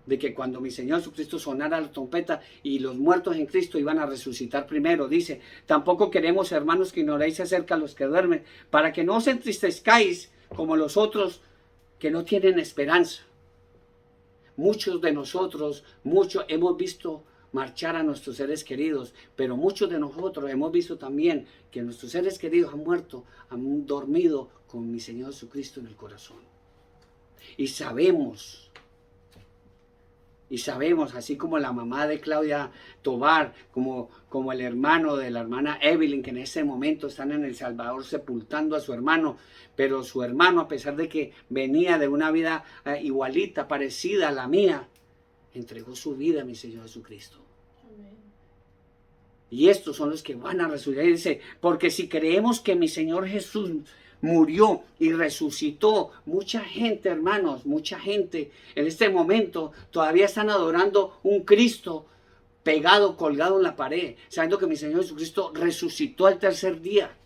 de que cuando mi Señor Jesucristo sonara la trompeta y los muertos en Cristo iban a resucitar primero. Dice: tampoco queremos, hermanos, que ignoréis acerca de los que duermen, para que no os entristezcáis como los otros que no tienen esperanza. Muchos de nosotros, hemos visto marchar a nuestros seres queridos, pero muchos de nosotros hemos visto también que nuestros seres queridos han muerto, han dormido con mi Señor Jesucristo en el corazón. Y sabemos, así como la mamá de Claudia Tovar, como el hermano de la hermana Evelyn, que en ese momento están en El Salvador sepultando a su hermano, pero su hermano, a pesar de que venía de una vida igualita, parecida a la mía, entregó su vida a mi Señor Jesucristo. Amén. Y estos son los que van a resucitar. Dice: porque si creemos que mi Señor Jesús murió y resucitó, mucha gente, hermanos, mucha gente en este momento todavía están adorando un Cristo pegado, colgado en la pared, sabiendo que mi Señor Jesucristo resucitó al tercer día.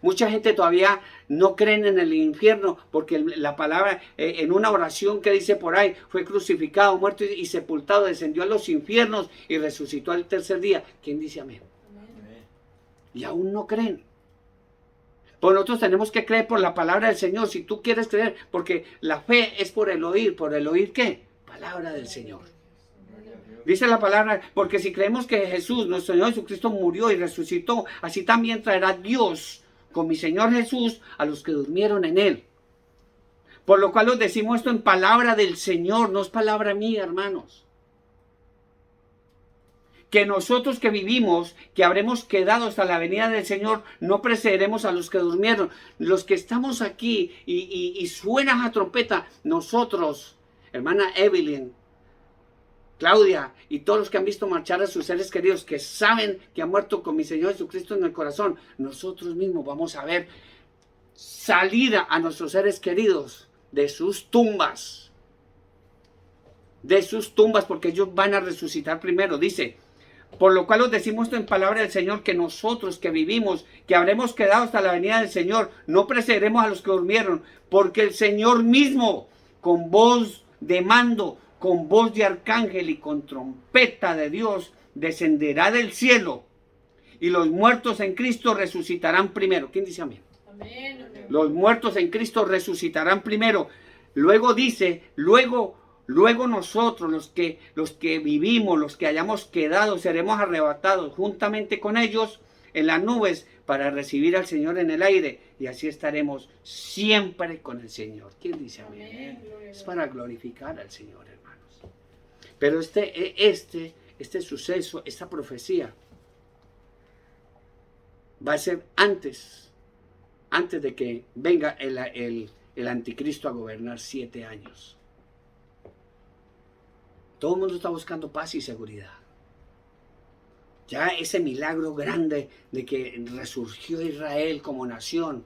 Mucha gente todavía no creen en el infierno, porque la palabra, en una oración que dice por ahí, fue crucificado, muerto y sepultado, descendió a los infiernos y resucitó al tercer día. ¿Quién dice amén? Amén. Y aún no creen. Pues nosotros tenemos que creer por la palabra del Señor. Si tú quieres creer, porque la fe es por el oír. ¿Por el oír qué? Palabra del Señor. Dice la palabra: porque si creemos que Jesús, nuestro Señor Jesucristo, murió y resucitó, así también traerá Dios con mi Señor Jesús a los que durmieron en Él. Por lo cual os decimos esto en palabra del Señor, no es palabra mía, hermanos. Que nosotros que vivimos, que habremos quedado hasta la venida del Señor, no precederemos a los que durmieron. Los que estamos aquí y suena la trompeta, nosotros, hermana Evelyn, Claudia y todos los que han visto marchar a sus seres queridos, que saben que han muerto con mi Señor Jesucristo en el corazón, nosotros mismos vamos a ver salir a nuestros seres queridos de sus tumbas, porque ellos van a resucitar primero. Dice: por lo cual os decimos esto en palabra del Señor, que nosotros que vivimos, que habremos quedado hasta la venida del Señor, no precederemos a los que durmieron, porque el Señor mismo, con voz de mando, con voz de arcángel y con trompeta de Dios, descenderá del cielo, y los muertos en Cristo resucitarán primero. ¿Quién dice amén? Amén, amén. Los muertos en Cristo resucitarán primero. Luego dice, luego nosotros, los que vivimos, los que hayamos quedado, seremos arrebatados juntamente con ellos en las nubes para recibir al Señor en el aire, y así estaremos siempre con el Señor. ¿Quién dice amén? Amén. Es para glorificar al Señor, hermanos. Pero este suceso, esta profecía, va a ser antes de que venga el anticristo a gobernar 7 años. Todo el mundo está buscando paz y seguridad. Ya ese milagro grande de que resurgió Israel como nación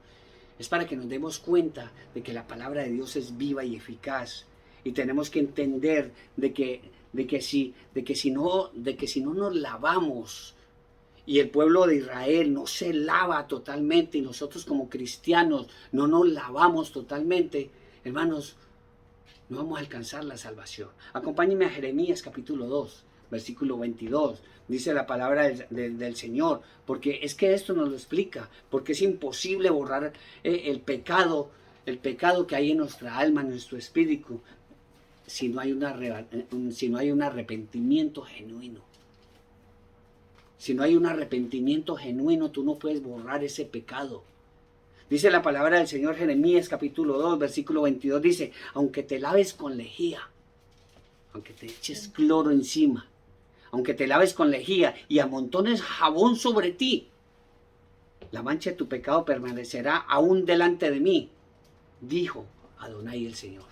es para que nos demos cuenta de que la palabra de Dios es viva y eficaz, y tenemos que entender de que si no nos lavamos, y el pueblo de Israel no se lava totalmente, y nosotros como cristianos no nos lavamos totalmente, hermanos, no vamos a alcanzar la salvación. Acompáñenme a Jeremías capítulo 2, versículo 22. Dice la palabra del Señor, porque es que esto nos lo explica, porque es imposible borrar el pecado que hay en nuestra alma, en nuestro espíritu, si no hay un arrepentimiento genuino. Si no hay un arrepentimiento genuino, tú no puedes borrar ese pecado. Dice la palabra del Señor, Jeremías capítulo 2, versículo 22, dice, aunque te laves con lejía, aunque te eches cloro encima, aunque te laves con lejía y amontones jabón sobre ti, la mancha de tu pecado permanecerá aún delante de mí, dijo Adonai el Señor.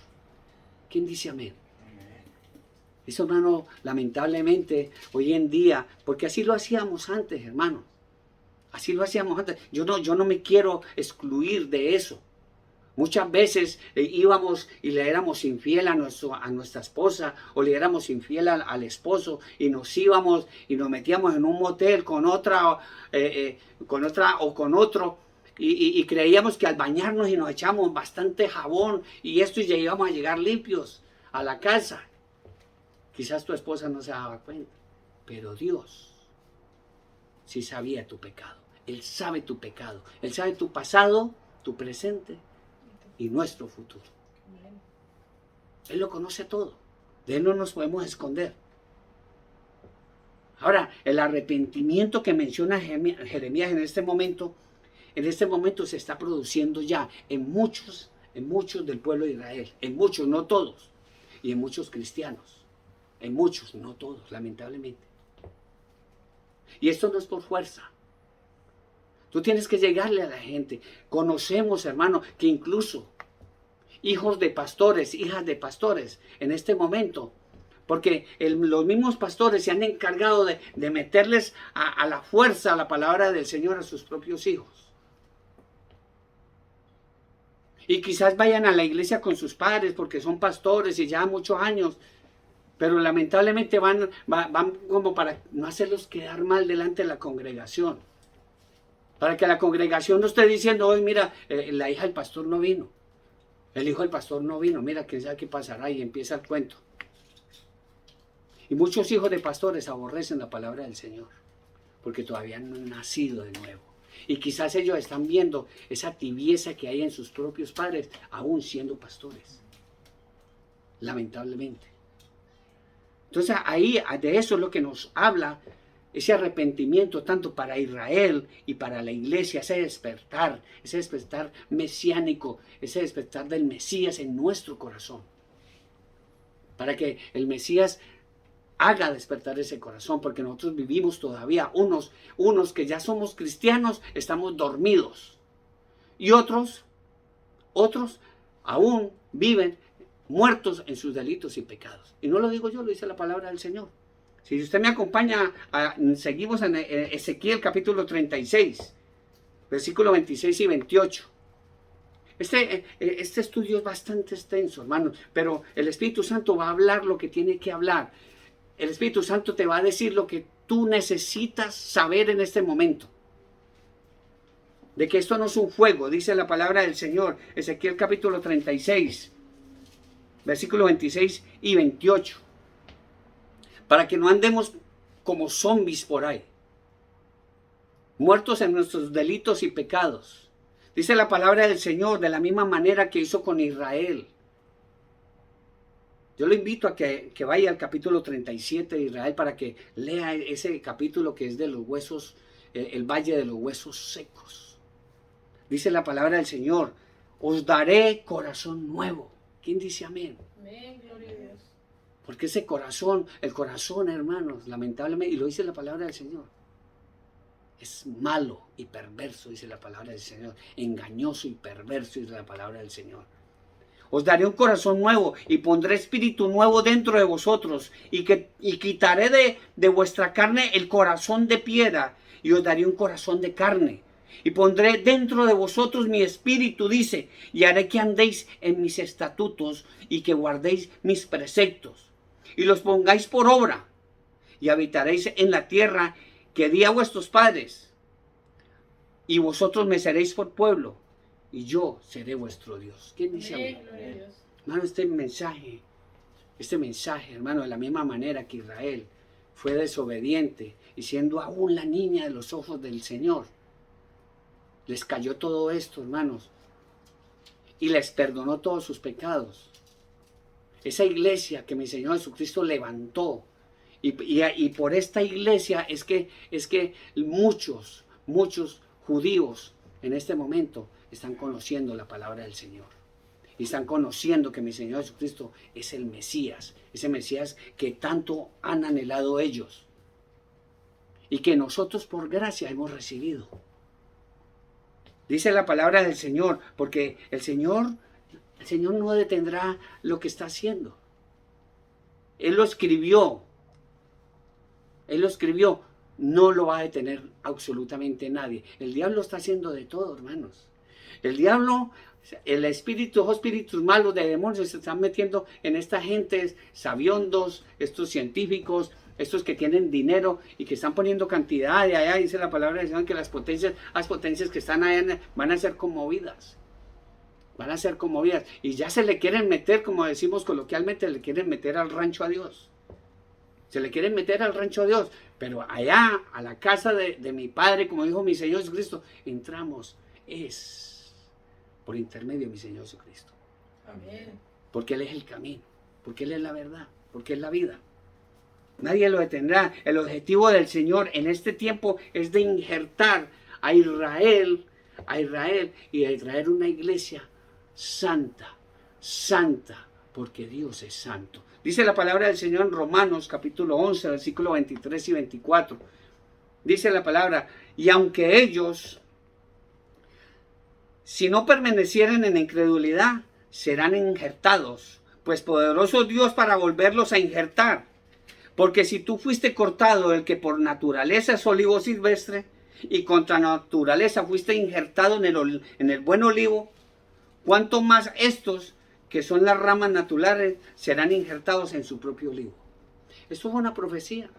¿Quién dice amén? Eso, hermano, lamentablemente, hoy en día, porque así lo hacíamos antes, hermano. Así lo hacíamos antes. Yo no me quiero excluir de eso. Muchas veces íbamos y le éramos infiel a nuestra esposa o le éramos infiel al esposo y nos íbamos y nos metíamos en un motel con otra o con otro y creíamos que al bañarnos y nos echamos bastante jabón y esto y ya íbamos a llegar limpios a la casa. Quizás tu esposa no se daba cuenta, pero Dios sí sabía tu pecado. Él sabe tu pecado. Él sabe tu pasado, tu presente y nuestro futuro. Él lo conoce todo. De Él no nos podemos esconder. Ahora, el arrepentimiento que menciona Jeremías en este momento se está produciendo ya en muchos del pueblo de Israel. En muchos, no todos. Y en muchos cristianos. En muchos, no todos, lamentablemente. Y esto no es por fuerza. Tú tienes que llegarle a la gente. Conocemos, hermano, que incluso hijos de pastores, hijas de pastores, en este momento, porque los mismos pastores se han encargado de meterles a la fuerza la palabra del Señor a sus propios hijos. Y quizás vayan a la iglesia con sus padres porque son pastores y ya muchos años, pero lamentablemente van como para no hacerlos quedar mal delante de la congregación. Para que la congregación no esté diciendo, hoy mira, la hija del pastor no vino. El hijo del pastor no vino, mira, quién sabe qué pasará, y empieza el cuento. Y muchos hijos de pastores aborrecen la palabra del Señor, porque todavía no han nacido de nuevo. Y quizás ellos están viendo esa tibieza que hay en sus propios padres, aún siendo pastores. Lamentablemente. Entonces ahí de eso es lo que nos habla ese arrepentimiento tanto para Israel y para la iglesia, ese despertar mesiánico, ese despertar del Mesías en nuestro corazón. Para que el Mesías haga despertar ese corazón, porque nosotros vivimos todavía, unos que ya somos cristianos, estamos dormidos. Y otros aún viven muertos en sus delitos y pecados. Y no lo digo yo, lo dice la palabra del Señor. Si usted me acompaña, seguimos en Ezequiel capítulo 36, versículo 26 y 28. Este estudio es bastante extenso, hermanos, pero el Espíritu Santo va a hablar lo que tiene que hablar. El Espíritu Santo te va a decir lo que tú necesitas saber en este momento. De que esto no es un juego, dice la palabra del Señor. Ezequiel capítulo 36, versículo 26 y 28. Para que no andemos como zombies por ahí, muertos en nuestros delitos y pecados. Dice la palabra del Señor de la misma manera que hizo con Israel. Yo lo invito a que vaya al capítulo 37 de Israel para que lea ese capítulo que es de los huesos, el valle de los huesos secos. Dice la palabra del Señor, os daré corazón nuevo. ¿Quién dice amén? Amén, gloria a Dios. Porque ese corazón, el corazón, hermanos, lamentablemente, y lo dice la palabra del Señor, es malo y perverso, dice la palabra del Señor. Engañoso y perverso, dice la palabra del Señor. Os daré un corazón nuevo y pondré espíritu nuevo dentro de vosotros y quitaré de vuestra carne el corazón de piedra y os daré un corazón de carne. Y pondré dentro de vosotros mi espíritu, dice, y haré que andéis en mis estatutos y que guardéis mis preceptos y los pongáis por obra y habitaréis en la tierra que di a vuestros padres y vosotros me seréis por pueblo y yo seré vuestro Dios. ¿Quién dice amén? Gloria a Dios. Hermano, este mensaje, hermano, de la misma manera que Israel fue desobediente y siendo aún la niña de los ojos del Señor, les cayó todo esto, hermanos, y les perdonó todos sus pecados. Esa iglesia que mi Señor Jesucristo levantó, y por esta iglesia es que muchos judíos en este momento están conociendo la palabra del Señor. Y están conociendo que mi Señor Jesucristo es el Mesías, ese Mesías que tanto han anhelado ellos. Y que nosotros por gracia hemos recibido. Dice la palabra del Señor, porque el Señor no detendrá lo que está haciendo. Él lo escribió, no lo va a detener absolutamente nadie. El diablo está haciendo de todo, hermanos. El diablo, los espíritus malos de demonios se están metiendo en esta gente, sabiondos, estos científicos, estos que tienen dinero y que están poniendo cantidad de allá. Dice la palabra del Señor que las potencias que están allá van a ser conmovidas. Van a ser conmovidas. Y ya se le quieren meter, como decimos coloquialmente, le quieren meter al rancho a Dios. Se le quieren meter al rancho a Dios. Pero allá, a la casa de mi Padre, como dijo mi Señor Jesucristo, entramos. Es por intermedio de mi Señor Jesucristo. Amén. Porque Él es el camino. Porque Él es la verdad. Porque es la vida. Nadie lo detendrá. El objetivo del Señor en este tiempo es de injertar a Israel y de traer una iglesia santa, porque Dios es santo. Dice la palabra del Señor en Romanos capítulo 11, versículos 23 y 24. Dice la palabra, y aunque ellos, si no permanecieren en incredulidad, serán injertados, pues poderoso Dios para volverlos a injertar. Porque si tú fuiste cortado, el que por naturaleza es olivo silvestre, y contra naturaleza fuiste injertado en el buen olivo, cuánto más estos, que son las ramas naturales, serán injertados en su propio olivo. Esto fue una profecía.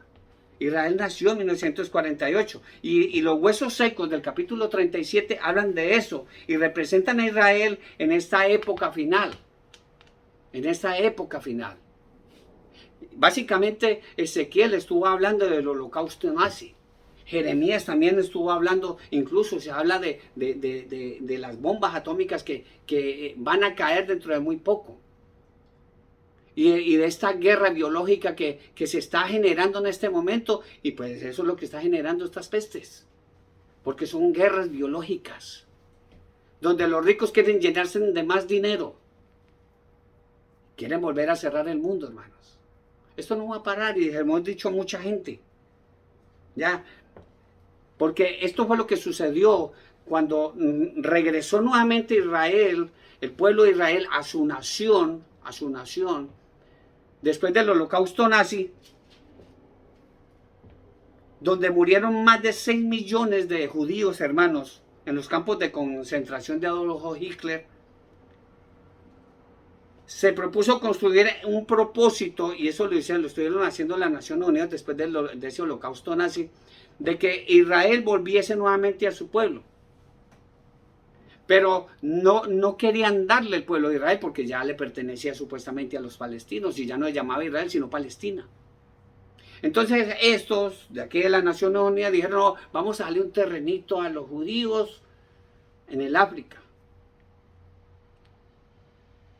Israel nació en 1948 y los huesos secos del capítulo 37 hablan de eso y representan a Israel en esta época final. En esta época final. Básicamente Ezequiel estuvo hablando del holocausto nazi. Jeremías también estuvo hablando, incluso se habla de las bombas atómicas que van a caer dentro de muy poco. Y de esta guerra biológica que se está generando en este momento, y pues eso es lo que está generando estas pestes. Porque son guerras biológicas, donde los ricos quieren llenarse de más dinero. Quieren volver a cerrar el mundo, hermanos. Esto no va a parar, y hemos dicho a mucha gente. Ya. Porque esto fue lo que sucedió cuando regresó nuevamente Israel, el pueblo de Israel, a su nación, después del holocausto nazi, donde murieron más de 6 millones de judíos, hermanos, en los campos de concentración de Adolf Hitler. Se propuso construir un propósito, y eso lo estuvieron haciendo las Naciones Unidas después de ese holocausto nazi, de que Israel volviese nuevamente a su pueblo. Pero no querían darle el pueblo de Israel porque ya le pertenecía supuestamente a los palestinos y ya no se llamaba Israel sino Palestina. Entonces estos de aquí de la Naciones Unidas dijeron, no, vamos a darle un terrenito a los judíos en el África.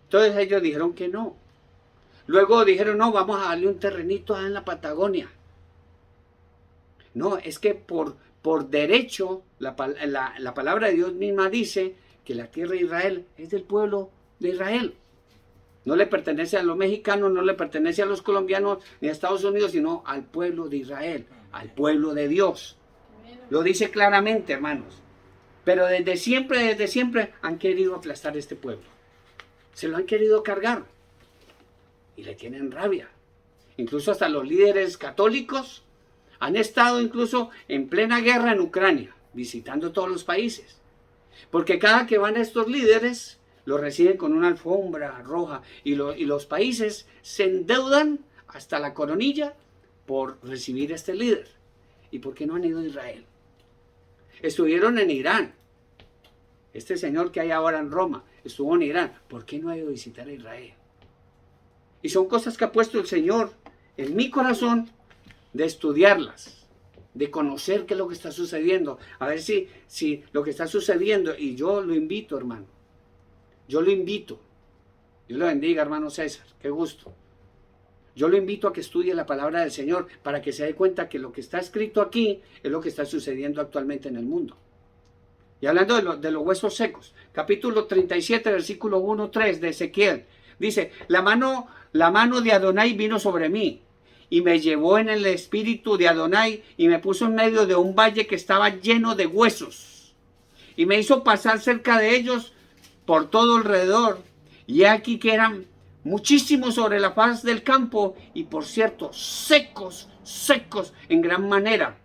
Entonces ellos dijeron que no. Luego dijeron, no, vamos a darle un terrenito en la Patagonia. No, es que por derecho, la palabra de Dios misma dice que la tierra de Israel es del pueblo de Israel. No le pertenece a los mexicanos, no le pertenece a los colombianos ni a Estados Unidos, sino al pueblo de Israel, al pueblo de Dios. Lo dice claramente, hermanos. Pero desde siempre han querido aplastar este pueblo. Se lo han querido cargar. Y le tienen rabia. Incluso hasta los líderes católicos han estado incluso en plena guerra en Ucrania, visitando todos los países. Porque cada que van estos líderes, los reciben con una alfombra roja. Y los países se endeudan hasta la coronilla por recibir a este líder. ¿Y por qué no han ido a Israel? Estuvieron en Irán. Este señor que hay ahora en Roma estuvo en Irán. ¿Por qué no ha ido a visitar a Israel? Y son cosas que ha puesto el Señor en mi corazón de estudiarlas, de conocer qué es lo que está sucediendo. A ver si lo que está sucediendo, y yo lo invito, hermano. Yo lo invito. Dios lo bendiga, hermano César. Qué gusto. Yo lo invito a que estudie la palabra del Señor para que se dé cuenta que lo que está escrito aquí es lo que está sucediendo actualmente en el mundo. Y hablando de los huesos secos, capítulo 37, versículo 1-3 de Ezequiel, dice, la mano de Adonai vino sobre mí y me llevó en el espíritu de Adonai y me puso en medio de un valle que estaba lleno de huesos y me hizo pasar cerca de ellos por todo alrededor. Y aquí que eran muchísimos sobre la faz del campo y por cierto secos en gran manera.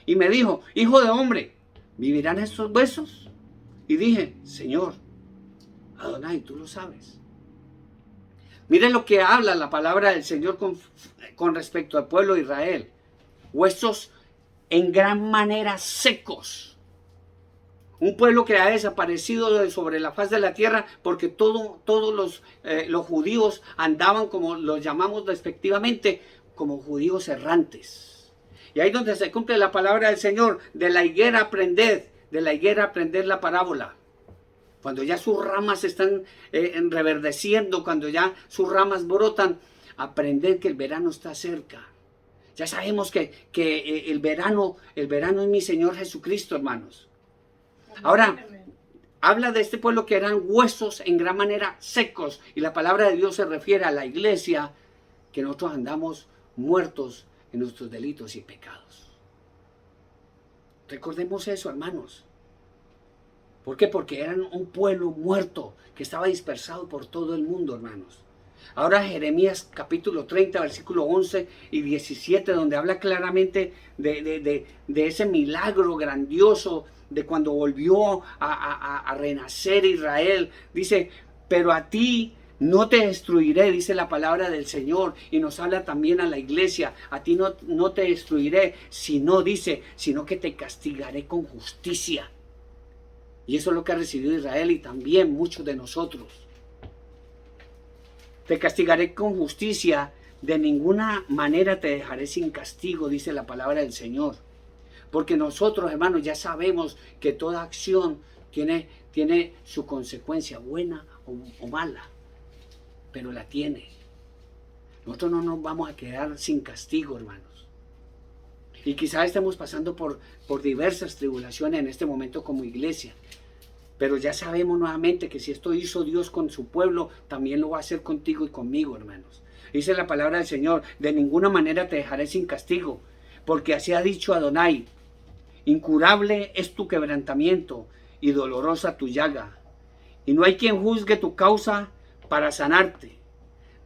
Y me dijo, hijo de hombre, ¿vivirán estos huesos? Y dije, Señor, Adonai, tú lo sabes. Miren lo que habla la palabra del Señor con respecto al pueblo de Israel. Huesos en gran manera secos. Un pueblo que ha desaparecido sobre la faz de la tierra porque todos los judíos andaban, como los llamamos despectivamente, como judíos errantes. Y ahí donde se cumple la palabra del Señor, de la higuera aprended la parábola. Cuando ya sus ramas están reverdeciendo, cuando ya sus ramas brotan, aprended que el verano está cerca. Ya sabemos que el verano es mi Señor Jesucristo, hermanos. Ahora, habla de este pueblo que eran huesos en gran manera secos. Y la palabra de Dios se refiere a la iglesia, que nosotros andamos muertos en nuestros delitos y pecados. Recordemos eso, hermanos. ¿Por qué? Porque eran un pueblo muerto que estaba dispersado por todo el mundo, hermanos. Ahora Jeremías capítulo 30, versículo 11 y 17, donde habla claramente de ese milagro grandioso, de cuando volvió a renacer Israel. Dice, pero a ti no te destruiré, dice la palabra del Señor, y nos habla también a la iglesia. A ti no te destruiré, sino que te castigaré con justicia. Y eso es lo que ha recibido Israel y también muchos de nosotros. Te castigaré con justicia, de ninguna manera te dejaré sin castigo, dice la palabra del Señor. Porque nosotros, hermanos, ya sabemos que toda acción tiene su consecuencia, buena o mala, pero la tiene. Nosotros no nos vamos a quedar sin castigo, hermanos. Y quizás estemos pasando por diversas tribulaciones en este momento como iglesia. Pero ya sabemos nuevamente que si esto hizo Dios con su pueblo, también lo va a hacer contigo y conmigo, hermanos. Dice la palabra del Señor, de ninguna manera te dejaré sin castigo, porque así ha dicho Adonai, incurable es tu quebrantamiento y dolorosa tu llaga. Y no hay quien juzgue tu causa para sanarte.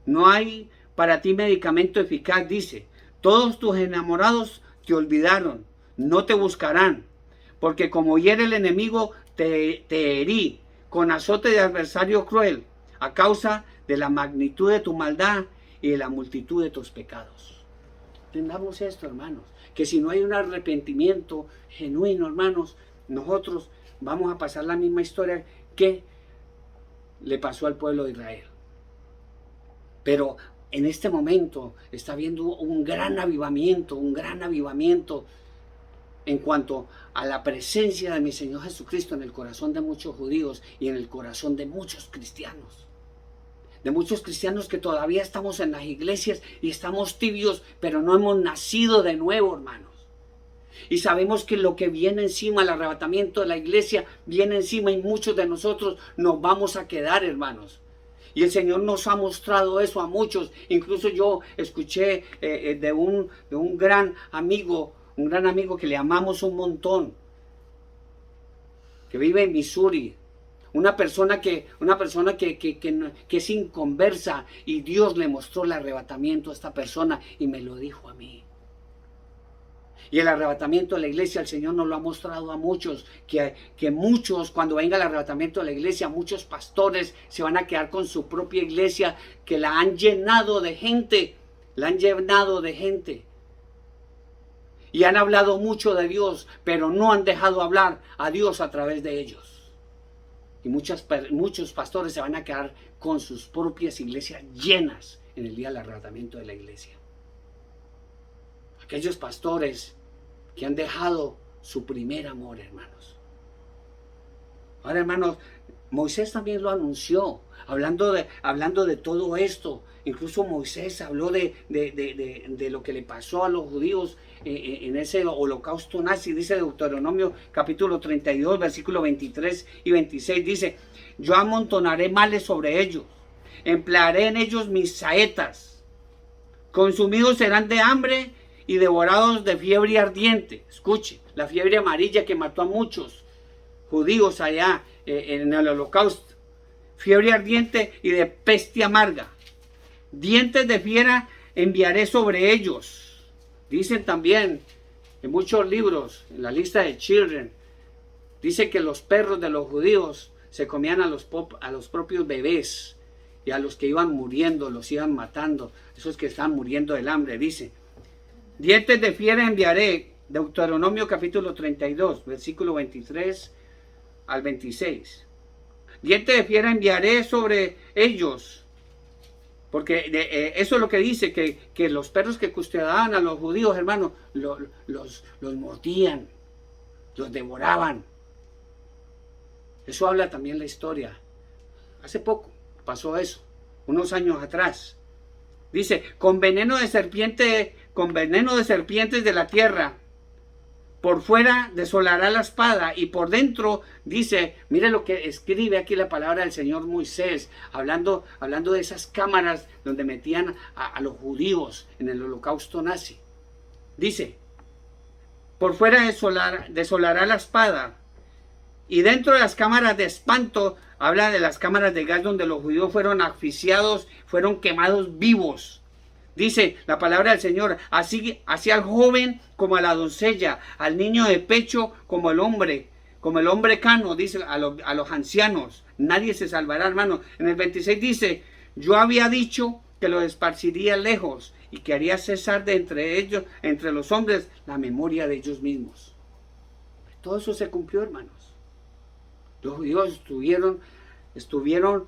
No hay para ti medicamento eficaz, dice. Todos tus enamorados te olvidaron, no te buscarán, porque como hiere el enemigo, te herí con azote de adversario cruel, a causa de la magnitud de tu maldad y de la multitud de tus pecados. Entendamos esto, hermanos, que si no hay un arrepentimiento genuino, hermanos, nosotros vamos a pasar la misma historia que le pasó al pueblo de Israel. Pero en este momento está habiendo un gran avivamiento en cuanto a la presencia de mi Señor Jesucristo en el corazón de muchos judíos y en el corazón de muchos cristianos. De muchos cristianos que todavía estamos en las iglesias y estamos tibios, pero no hemos nacido de nuevo, hermanos. Y sabemos que lo que viene encima, el arrebatamiento de la iglesia, viene encima y muchos de nosotros nos vamos a quedar, hermanos. Y el Señor nos ha mostrado eso a muchos. Incluso yo escuché de un gran amigo que le amamos un montón, que vive en Missouri, una persona que es inconversa, y Dios le mostró el arrebatamiento a esta persona y me lo dijo a mí. Y el arrebatamiento de la iglesia, el Señor nos lo ha mostrado a muchos, que muchos, cuando venga el arrebatamiento de la iglesia, muchos pastores se van a quedar con su propia iglesia, que la han llenado de gente, y han hablado mucho de Dios, pero no han dejado hablar a Dios a través de ellos. Y muchos pastores se van a quedar con sus propias iglesias llenas en el día del arrebatamiento de la iglesia. Aquellos pastores que han dejado su primer amor, hermanos. Ahora, hermanos, Moisés también lo anunció, hablando de todo esto. Incluso Moisés habló de lo que le pasó a los judíos en ese holocausto nazi. Dice Deuteronomio capítulo 32, versículos 23 y 26. Dice: yo amontonaré males sobre ellos, emplearé en ellos mis saetas, consumidos serán de hambre y devorados de fiebre ardiente. Escuche, la fiebre amarilla que mató a muchos judíos allá en el holocausto. Fiebre ardiente y de peste amarga. Dientes de fiera enviaré sobre ellos. Dicen también en muchos libros, en la lista de Children, dice que los perros de los judíos se comían a los propios bebés, y a los que iban muriendo los iban matando, esos que estaban muriendo del hambre. Dice: dientes de fiera enviaré. Deuteronomio capítulo 32, versículo 23 al 26. Dientes de fiera enviaré sobre ellos. Porque eso es lo que dice, que los perros que custodiaban a los judíos, hermanos, los mordían, los devoraban. Eso habla también la historia. Hace poco pasó eso, unos años atrás. Dice: con veneno de serpientes de la tierra. Por fuera desolará la espada, y por dentro, dice, mire lo que escribe aquí la palabra del Señor Moisés, hablando de esas cámaras donde metían a los judíos en el holocausto nazi. Dice: por fuera desolará la espada, y dentro de las cámaras de espanto, habla de las cámaras de gas donde los judíos fueron asfixiados, fueron quemados vivos. Dice la palabra del Señor: así al joven como a la doncella, al niño de pecho como el hombre cano, dice a los ancianos. Nadie se salvará, hermano. En el 26 dice: yo había dicho que los esparciría lejos y que haría cesar de entre ellos, entre los hombres, la memoria de ellos mismos. Todo eso se cumplió, hermanos. Los judíos estuvieron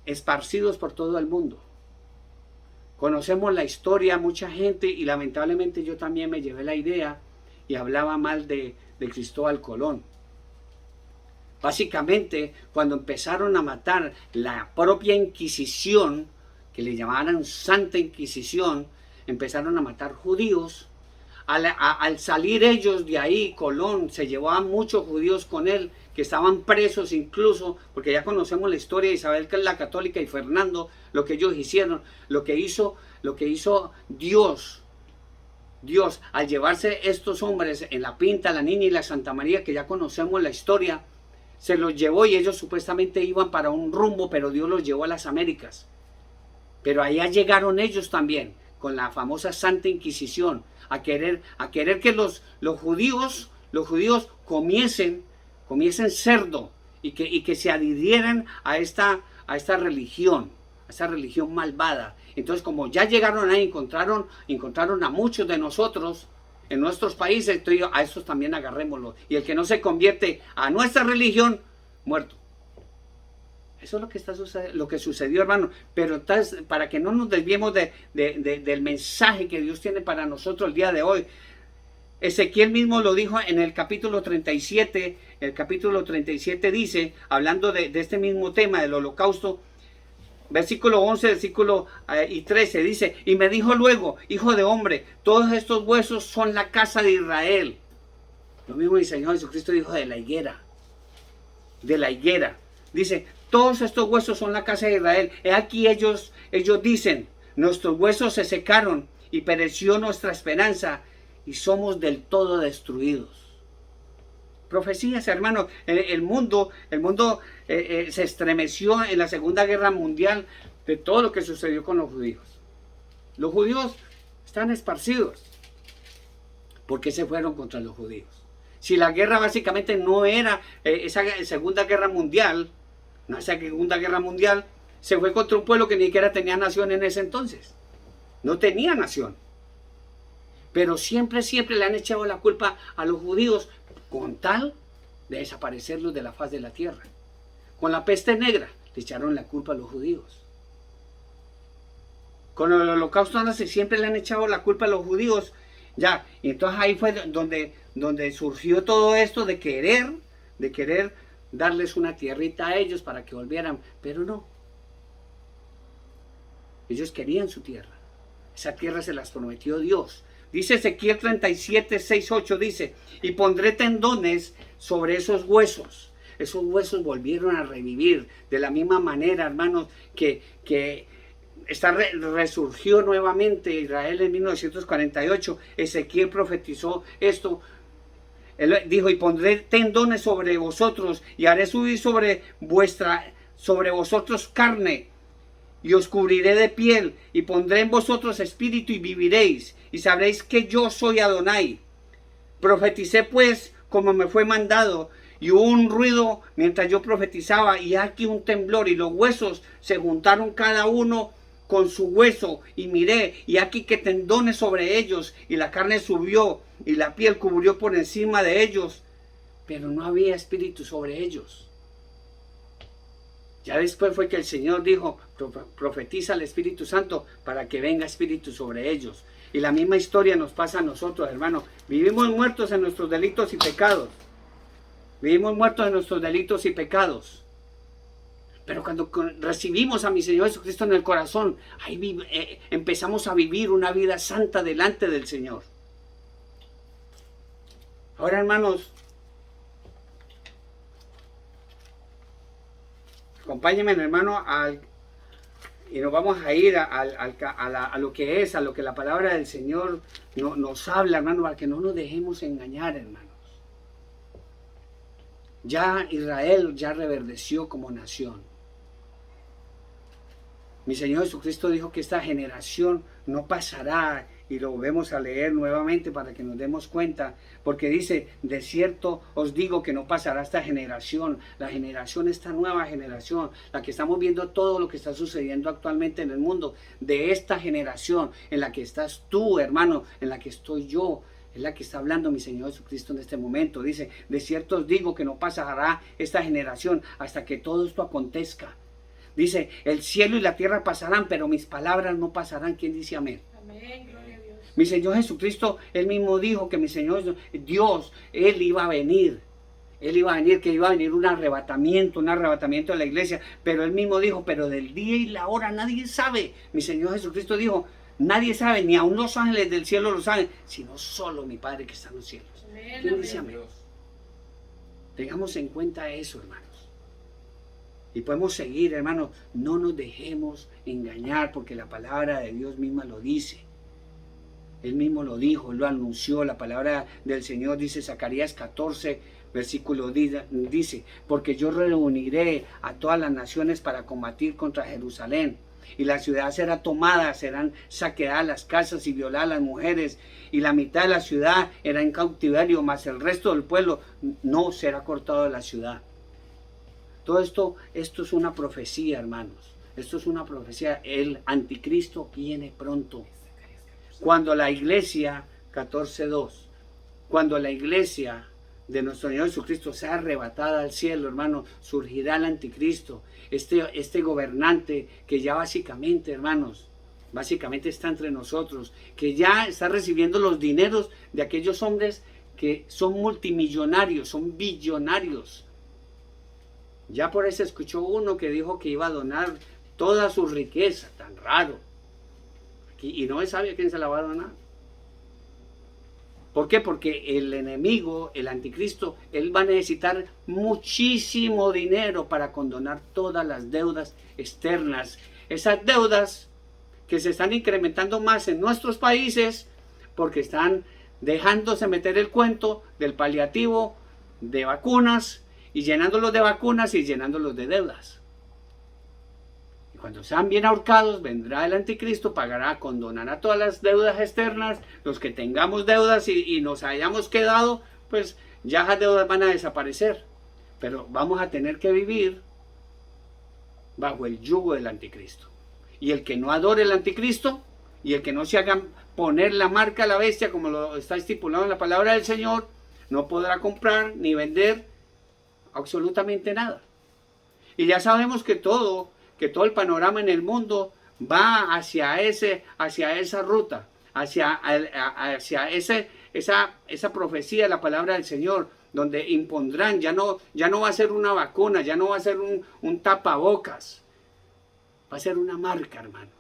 esparcidos por todo el mundo. Conocemos la historia, mucha gente, y lamentablemente yo también me llevé la idea y hablaba mal de Cristóbal Colón. Básicamente, cuando empezaron a matar, la propia Inquisición, que le llamaban Santa Inquisición, empezaron a matar judíos. Al salir ellos de ahí, Colón se llevó a muchos judíos con él, que estaban presos incluso, porque ya conocemos la historia de Isabel la Católica y Fernando, lo que ellos hicieron, lo que hizo Dios al llevarse estos hombres en la Pinta, la Niña y la Santa María, que ya conocemos la historia, se los llevó, y ellos supuestamente iban para un rumbo, pero Dios los llevó a las Américas. Pero allá llegaron ellos también, con la famosa Santa Inquisición, a querer que los judíos comiesen cerdo, y que se adhirieran a esta religión, a esa religión malvada. Entonces, como ya llegaron ahí, encontraron a muchos de nosotros en nuestros países, entonces a esos también agarrémoslos. Y el que no se convierte a nuestra religión, muerto. Eso es lo que sucedió, hermano. Pero entonces, para que no nos desviemos del mensaje que Dios tiene para nosotros el día de hoy, Ezequiel mismo lo dijo en el capítulo 37. El capítulo 37 dice, hablando de este mismo tema del holocausto, versículo 11, versículo y 13, dice: y me dijo luego: hijo de hombre, todos estos huesos son la casa de Israel. Lo mismo el Señor Jesucristo dijo de la higuera. Dice: todos estos huesos son la casa de Israel. He aquí ellos dicen: nuestros huesos se secaron y pereció nuestra esperanza, y somos del todo destruidos. Profecías, hermanos. El mundo se estremeció en la Segunda Guerra Mundial de todo lo que sucedió con los judíos. Los judíos están esparcidos. ¿Por qué se fueron contra los judíos? Si la guerra básicamente no era esa Segunda Guerra Mundial, se fue contra un pueblo que ni siquiera tenía nación en ese entonces. No tenía nación. Pero siempre le han echado la culpa a los judíos, con tal de desaparecerlos de la faz de la tierra. con la peste negra, le echaron la culpa a los judíos. Con el holocausto nazi siempre le han echado la culpa a los judíos. Ya, y entonces ahí fue donde surgió todo esto de querer darles una tierrita a ellos para que volvieran, pero no. Ellos querían su tierra. Esa tierra se las prometió Dios. Dice Ezequiel 37, 6, 8, dice, y pondré tendones sobre esos huesos. Esos huesos volvieron a revivir de la misma manera, hermanos, que resurgió nuevamente Israel en 1948. Ezequiel profetizó esto. Él dijo, y pondré tendones sobre vosotros y haré subir sobre vosotros carne y os cubriré de piel y pondré en vosotros espíritu y viviréis y sabréis que yo soy Adonai. Profeticé pues como me fue mandado y hubo un ruido mientras yo profetizaba y aquí un temblor y los huesos se juntaron cada uno con su hueso y miré y aquí que tendones sobre ellos y la carne subió y la piel cubrió por encima de ellos, pero no había espíritu sobre ellos. Ya después fue que el Señor dijo, profetiza al Espíritu Santo para que venga espíritu sobre ellos. Y la misma historia nos pasa a nosotros, hermanos. Vivimos muertos en nuestros delitos y pecados. Vivimos muertos en nuestros delitos y pecados. Pero cuando recibimos a mi Señor Jesucristo en el corazón, ahí empezamos a vivir una vida santa delante del Señor. Ahora, hermanos, acompáñenme, hermano, y nos vamos a ir a lo que es, a lo que la palabra del Señor nos habla, hermano, para que no nos dejemos engañar, hermanos. Ya Israel ya reverdeció como nación. Mi Señor Jesucristo dijo que esta generación no pasará, y lo volvemos a leer nuevamente para que nos demos cuenta, porque dice, de cierto os digo que no pasará esta generación, esta nueva generación, la que estamos viendo todo lo que está sucediendo actualmente en el mundo, de esta generación en la que estás tú, hermano, en la que estoy yo, es la que está hablando mi Señor Jesucristo en este momento. Dice, de cierto os digo que no pasará esta generación hasta que todo esto acontezca. Dice, el cielo y la tierra pasarán, pero mis palabras no pasarán. ¿Quién dice amén? Amén, gloria a Dios. Mi Señor Jesucristo, Él mismo dijo que mi Señor Dios, Él iba a venir. Él iba a venir, que iba a venir un arrebatamiento de la iglesia. Pero Él mismo dijo, pero del día y la hora nadie sabe. Mi Señor Jesucristo dijo, nadie sabe, ni aun los ángeles del cielo lo saben, sino solo mi Padre que está en los cielos. Amén, ¿Quién dice amén? amén? Tengamos en cuenta eso, hermanos. Y podemos seguir, hermanos, no nos dejemos engañar, porque la palabra de Dios misma lo dice. Él mismo lo dijo, Él lo anunció, la palabra del Señor dice, Zacarías 14, versículo dice, porque yo reuniré a todas las naciones para combatir contra Jerusalén, y la ciudad será tomada, serán saqueadas las casas y violadas las mujeres, y la mitad de la ciudad era en cautiverio, mas el resto del pueblo no será cortado de la ciudad. Todo esto es una profecía, hermanos. Esto es una profecía. El anticristo viene pronto. Cuando la iglesia, 14.2, cuando la iglesia de nuestro Señor Jesucristo sea arrebatada al cielo, hermano, surgirá el anticristo. Este gobernante que ya básicamente, hermanos, básicamente está entre nosotros, que ya está recibiendo los dineros de aquellos hombres que son multimillonarios, son billonarios. Ya por eso escuchó uno que dijo que iba a donar toda su riqueza, tan raro. Y no sabe a quién se la va a donar. ¿Por qué? Porque el enemigo, el anticristo, él va a necesitar muchísimo dinero para condonar todas las deudas externas. Esas deudas que se están incrementando más en nuestros países porque están dejándose meter el cuento del paliativo de vacunas, y llenándolos de vacunas y llenándolos de deudas. Y cuando sean bien ahorcados, vendrá el anticristo, pagará, condonará todas las deudas externas. Los que tengamos deudas y nos hayamos quedado, pues ya esas deudas van a desaparecer. Pero vamos a tener que vivir bajo el yugo del anticristo. Y el que no adore el anticristo, y el que no se haga poner la marca a la bestia, como lo está estipulado en la palabra del Señor, no podrá comprar ni vender absolutamente nada. Y ya sabemos que todo el panorama en el mundo va hacia esa ruta, hacia esa profecía de la palabra del Señor, donde impondrán, ya no va a ser una vacuna, ya no va a ser un tapabocas, va a ser una marca, hermanos,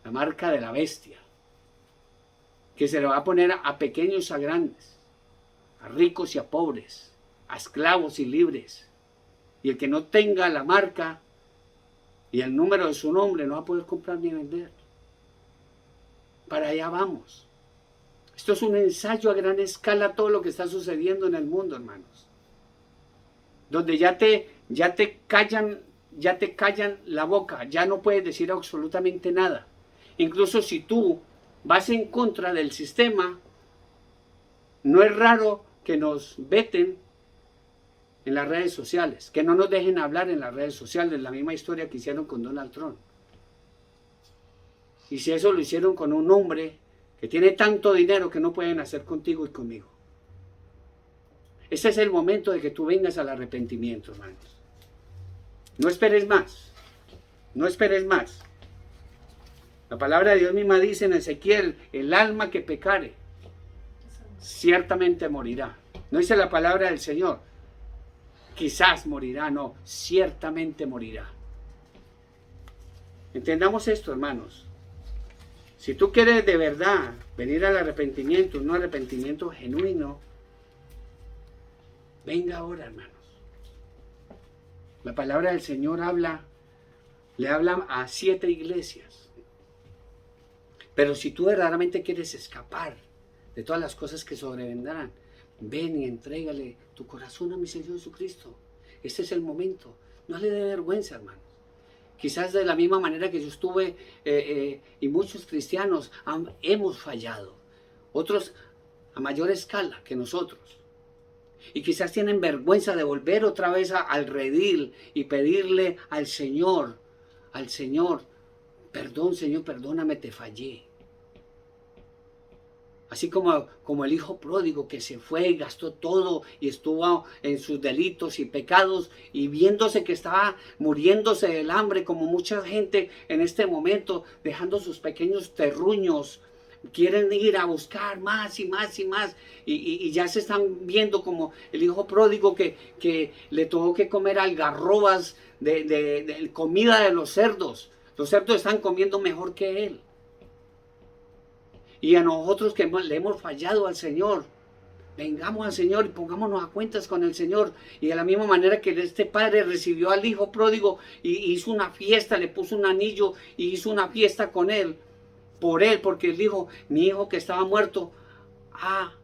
la marca de la bestia, que se le va a poner a pequeños a grandes, a ricos y a pobres, a esclavos y libres. Y el que no tenga la marca y el número de su nombre no va a poder comprar ni vender. Para allá vamos. Esto es un ensayo a gran escala, todo lo que está sucediendo en el mundo, hermanos. Donde ya te callan la boca, ya no puedes decir absolutamente nada. Incluso si tú vas en contra del sistema, no es raro que nos veten en las redes sociales, que no nos dejen hablar en las redes sociales, la misma historia que hicieron con Donald Trump. Y si eso lo hicieron con un hombre que tiene tanto dinero, que no pueden hacer contigo y conmigo. Este es el momento de que tú vengas al arrepentimiento, hermanos. No esperes más, no esperes más. La palabra de Dios misma dice en Ezequiel, el alma que pecare, ciertamente morirá. No dice la palabra del Señor, quizás morirá, no, ciertamente morirá. Entendamos esto, hermanos. Si tú quieres de verdad venir al arrepentimiento, un arrepentimiento genuino, venga ahora, hermanos. La palabra del Señor le habla a 7 iglesias. Pero si tú verdaderamente quieres escapar de todas las cosas que sobrevendrán, ven y entrégale tu corazón a mi Señor Jesucristo. Este es el momento. No le dé vergüenza, hermanos. Quizás de la misma manera que yo estuve y muchos cristianos hemos fallado. Otros a mayor escala que nosotros. Y quizás tienen vergüenza de volver otra vez al redil y pedirle al Señor, perdón, Señor, perdóname, te fallé. Así como el hijo pródigo que se fue y gastó todo y estuvo en sus delitos y pecados y viéndose que estaba muriéndose del hambre, como mucha gente en este momento, dejando sus pequeños terruños, quieren ir a buscar más y más y más y ya se están viendo como el hijo pródigo que le tuvo que comer algarrobas de comida de los cerdos. Los cerdos están comiendo mejor que él. Y a nosotros que le hemos fallado al Señor, vengamos al Señor y pongámonos a cuentas con el Señor. Y de la misma manera que este padre recibió al hijo pródigo y hizo una fiesta, le puso un anillo y hizo una fiesta con él, porque él dijo, mi hijo que estaba muerto ha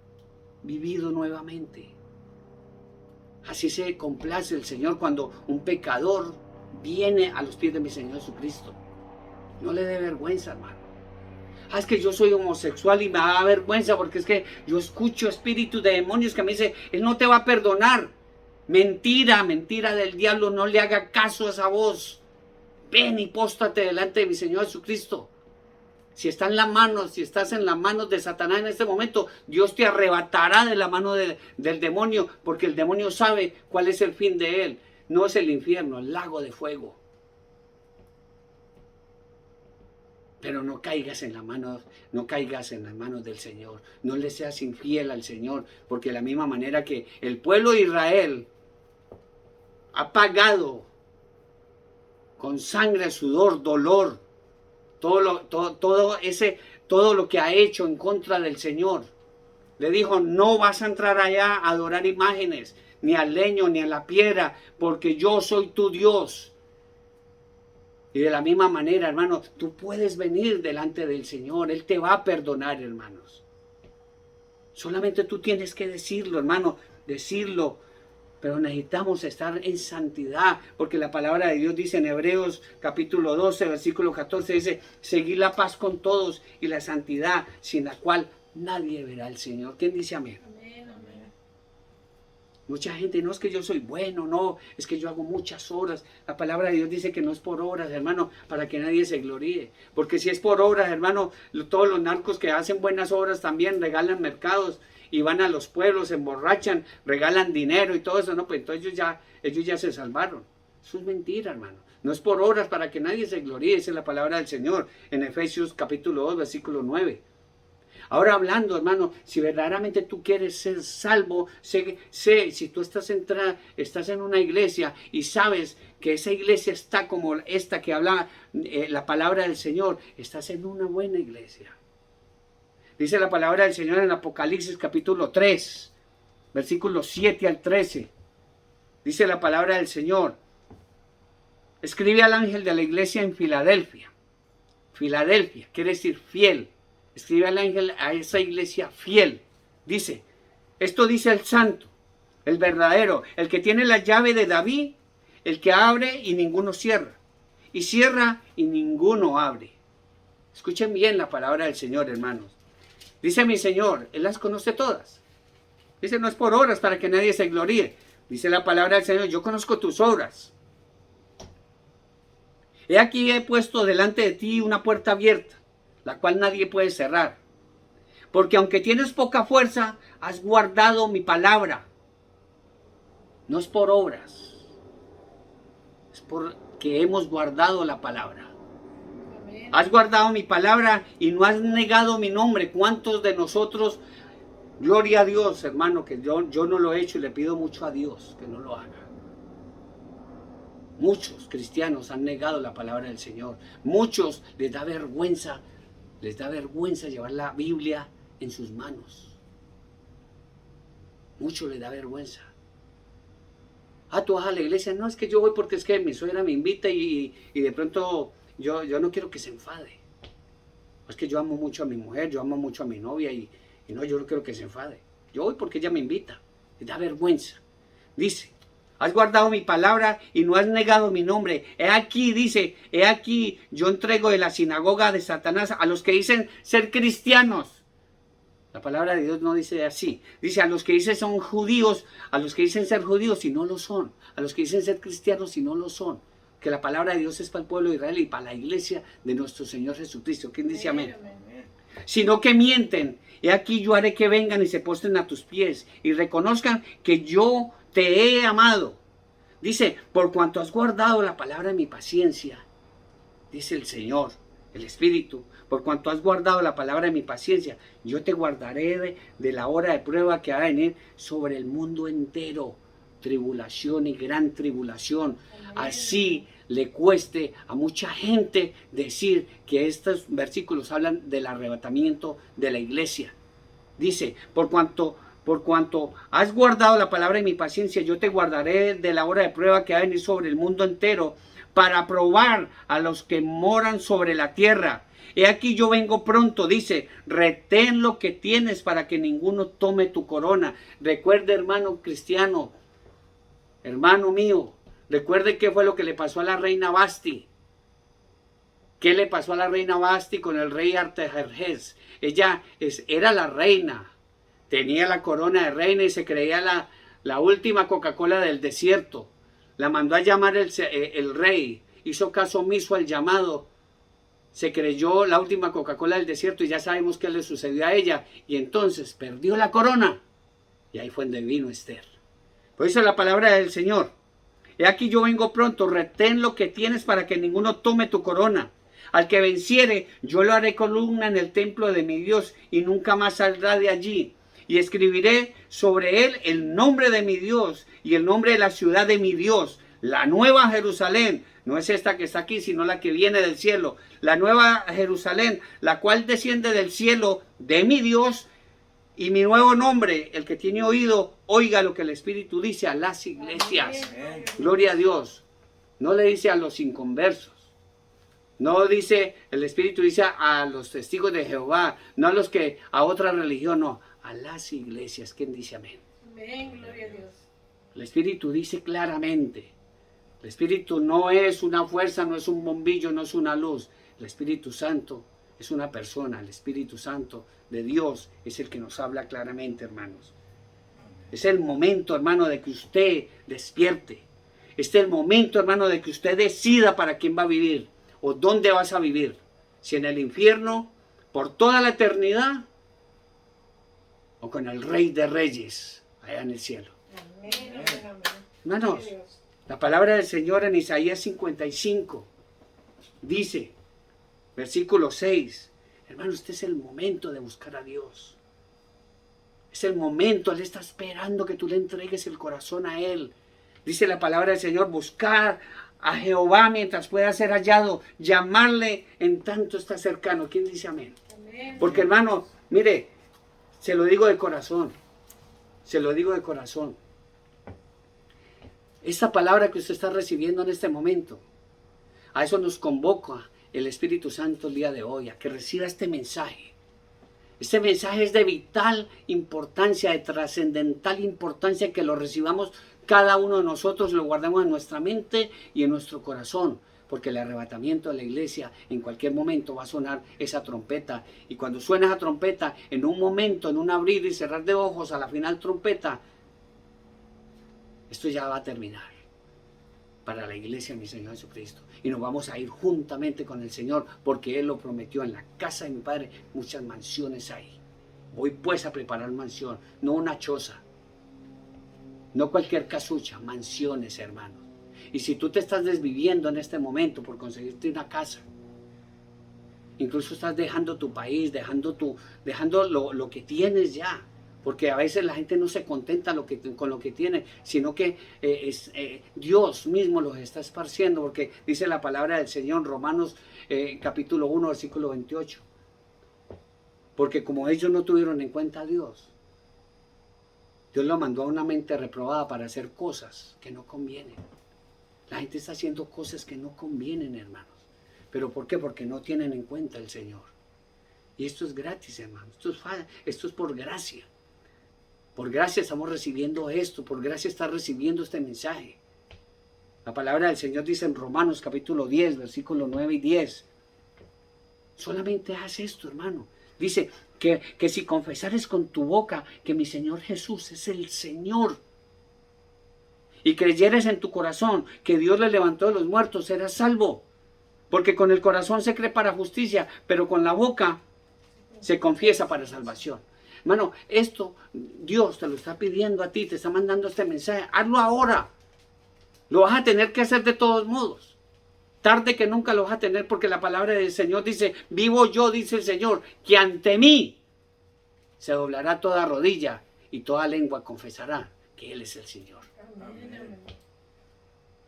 vivido nuevamente. Así se complace el Señor cuando un pecador viene a los pies de mi Señor Jesucristo. No le dé vergüenza, hermano. Es que yo soy homosexual y me da vergüenza porque es que yo escucho espíritus de demonios que me dicen, Él no te va a perdonar. Mentira, mentira del diablo, no le haga caso a esa voz. Ven y póstrate delante de mi Señor Jesucristo. Si estás en las manos de Satanás en este momento, Dios te arrebatará de la mano del demonio, porque el demonio sabe cuál es el fin de él. No es el infierno, el lago de fuego. Pero no caigas en las manos del Señor. No le seas infiel al Señor, porque de la misma manera que el pueblo de Israel ha pagado con sangre, sudor, dolor, todo lo que ha hecho en contra del Señor. Le dijo, no vas a entrar allá a adorar imágenes, ni al leño, ni a la piedra, porque yo soy tu Dios. Y de la misma manera, hermano, tú puedes venir delante del Señor. Él te va a perdonar, hermanos. Solamente tú tienes que decirlo, hermano, decirlo. Pero necesitamos estar en santidad, porque la palabra de Dios dice en Hebreos capítulo 12, versículo 14, dice, seguid la paz con todos y la santidad, sin la cual nadie verá al Señor. ¿Quién dice amén? Amén, amén. Mucha gente, no es que yo soy bueno, no, es que yo hago muchas horas. La palabra de Dios dice que no es por obras, hermano, para que nadie se gloríe. Porque si es por obras, hermano, todos los narcos que hacen buenas obras también regalan mercados y van a los pueblos, se emborrachan, regalan dinero y todo eso, no, pues entonces ellos ya se salvaron. Eso es mentira, hermano. No es por obras para que nadie se gloríe, esa es la palabra del Señor en Efesios capítulo 2, versículo 9. Ahora hablando, hermano, si verdaderamente tú quieres ser salvo, sé si tú estás en una iglesia y sabes que esa iglesia está como esta que habla la palabra del Señor, estás en una buena iglesia. Dice la palabra del Señor en Apocalipsis capítulo 3, versículos 7 al 13. Dice la palabra del Señor: escribe al ángel de la iglesia en Filadelfia. Filadelfia quiere decir fiel. Escribe al ángel a esa iglesia fiel. Dice, esto dice el santo, el verdadero, el que tiene la llave de David, el que abre y ninguno cierra, y cierra y ninguno abre. Escuchen bien la palabra del Señor, hermanos. Dice mi Señor, Él las conoce todas. Dice, no es por obras para que nadie se gloríe. Dice la palabra del Señor, yo conozco tus obras. He aquí he puesto delante de ti una puerta abierta, la cual nadie puede cerrar. Porque aunque tienes poca fuerza, has guardado mi palabra. No es por obras, es porque hemos guardado la palabra. Amén. Has guardado mi palabra y no has negado mi nombre. ¿Cuántos de nosotros, gloria a Dios, hermano, que yo no lo he hecho y le pido mucho a Dios que no lo haga? Muchos cristianos han negado la palabra del Señor. Muchos les da vergüenza llevar la Biblia en sus manos. Mucho les da vergüenza. Ah, tú vas a la iglesia. No, es que yo voy porque es que mi suegra me invita y de pronto yo no quiero que se enfade. Es que yo amo mucho a mi mujer, yo amo mucho a mi novia y no, yo no quiero que se enfade. Yo voy porque ella me invita. Les da vergüenza. Dice, has guardado mi palabra y no has negado mi nombre. He aquí, dice, he aquí, yo entrego de la sinagoga de Satanás a los que dicen ser cristianos. La palabra de Dios no dice así. Dice a los que dicen son judíos, a los que dicen ser judíos y no lo son. A los que dicen ser cristianos y no lo son. Que la palabra de Dios es para el pueblo de Israel y para la iglesia de nuestro Señor Jesucristo. ¿Quién dice amén? Sino que mienten. He aquí yo haré que vengan y se postren a tus pies y reconozcan que yo te he amado. Dice, por cuanto has guardado la palabra de mi paciencia, dice el Señor, el Espíritu, por cuanto has guardado la palabra de mi paciencia, yo te guardaré de la hora de prueba que va a venir sobre el mundo entero. Tribulación y gran tribulación. Amén. Así le cueste a mucha gente decir que estos versículos hablan del arrebatamiento de la iglesia. Dice, por cuanto has guardado la palabra de mi paciencia, yo te guardaré de la hora de prueba que va a venir sobre el mundo entero para probar a los que moran sobre la tierra. He aquí yo vengo pronto, dice, retén lo que tienes para que ninguno tome tu corona. Recuerde, hermano cristiano, hermano mío, recuerde qué fue lo que le pasó a la reina Basti. ¿Qué le pasó a la reina Basti con el rey Artajerjes? Ella era la reina. Tenía la corona de reina y se creía la última Coca-Cola del desierto. La mandó a llamar el rey. Hizo caso omiso al llamado. Se creyó la última Coca-Cola del desierto y ya sabemos qué le sucedió a ella. Y entonces perdió la corona. Y ahí fue donde vino Esther. Pues esa es la palabra del Señor. He aquí yo vengo pronto. Retén lo que tienes para que ninguno tome tu corona. Al que venciere, yo lo haré columna en el templo de mi Dios y nunca más saldrá de allí. Y escribiré sobre él el nombre de mi Dios y el nombre de la ciudad de mi Dios, la nueva Jerusalén. No es esta que está aquí, sino la que viene del cielo. La nueva Jerusalén, la cual desciende del cielo de mi Dios, y mi nuevo nombre. El que tiene oído, oiga lo que el Espíritu dice a las iglesias. Amén. Gloria a Dios. No le dice a los inconversos. No dice, el Espíritu dice a los testigos de Jehová, no a los que a otra religión, no, a las iglesias. ¿Quién dice amén? Amén, gloria a Dios. El Espíritu dice claramente, el Espíritu no es una fuerza, no es un bombillo, no es una luz. El Espíritu Santo es una persona, el Espíritu Santo de Dios es el que nos habla claramente, hermanos. Es el momento, hermano, de que usted despierte. Este es el momento, hermano, de que usted decida para quién va a vivir o dónde vas a vivir. Si en el infierno, por toda la eternidad, o con el Rey de Reyes, allá en el cielo. Amén, amén, amén. Hermanos, Gloria a Dios. La palabra del Señor en Isaías 55 dice, versículo 6, hermano, este es el momento de buscar a Dios. Es el momento, Él está esperando que tú le entregues el corazón a Él. Dice la palabra del Señor, buscar a Jehová mientras pueda ser hallado, llamarle en tanto está cercano. ¿Quién dice amén? Amén. Porque hermano, mire, se lo digo de corazón, se lo digo de corazón. Esta palabra que usted está recibiendo en este momento, a eso nos convoca el Espíritu Santo el día de hoy, a que reciba este mensaje. Este mensaje es de vital importancia, de trascendental importancia, que lo recibamos cada uno de nosotros, lo guardemos en nuestra mente y en nuestro corazón, porque el arrebatamiento de la iglesia en cualquier momento va a sonar esa trompeta, y cuando suena esa trompeta, en un momento, en un abrir y cerrar de ojos, a la final trompeta, esto ya va a terminar para la iglesia de mi Señor Jesucristo, y nos vamos a ir juntamente con el Señor, porque Él lo prometió. En la casa de mi Padre muchas mansiones hay. Voy pues a preparar mansión, no una choza, no cualquier casucha, mansiones, hermanos. Y si tú te estás desviviendo en este momento por conseguirte una casa, incluso estás dejando tu país, dejando lo que tienes ya, porque a veces la gente no se contenta con lo que tiene, sino que Dios mismo los está esparciendo, porque dice la palabra del Señor, Romanos capítulo 1, versículo 28. Porque como ellos no tuvieron en cuenta a Dios, Dios lo mandó a una mente reprobada para hacer cosas que no convienen. La gente está haciendo cosas que no convienen, hermanos. ¿Pero por qué? Porque no tienen en cuenta al Señor. Y esto es gratis, hermanos. Esto es por gracia. Por gracia estamos recibiendo esto. Por gracia está recibiendo este mensaje. La palabra del Señor dice en Romanos capítulo 10, versículos 9 y 10. Solamente haz esto, hermano. Dice que si confesares con tu boca que mi Señor Jesús es el Señor, y creyeres en tu corazón que Dios le levantó de los muertos, serás salvo. Porque con el corazón se cree para justicia, pero con la boca se confiesa para salvación. Hermano, esto Dios te lo está pidiendo a ti, te está mandando este mensaje. Hazlo ahora. Lo vas a tener que hacer de todos modos. Tarde que nunca lo vas a tener, porque la palabra del Señor dice, vivo yo, dice el Señor, que ante mí se doblará toda rodilla y toda lengua confesará que Él es el Señor. Amén.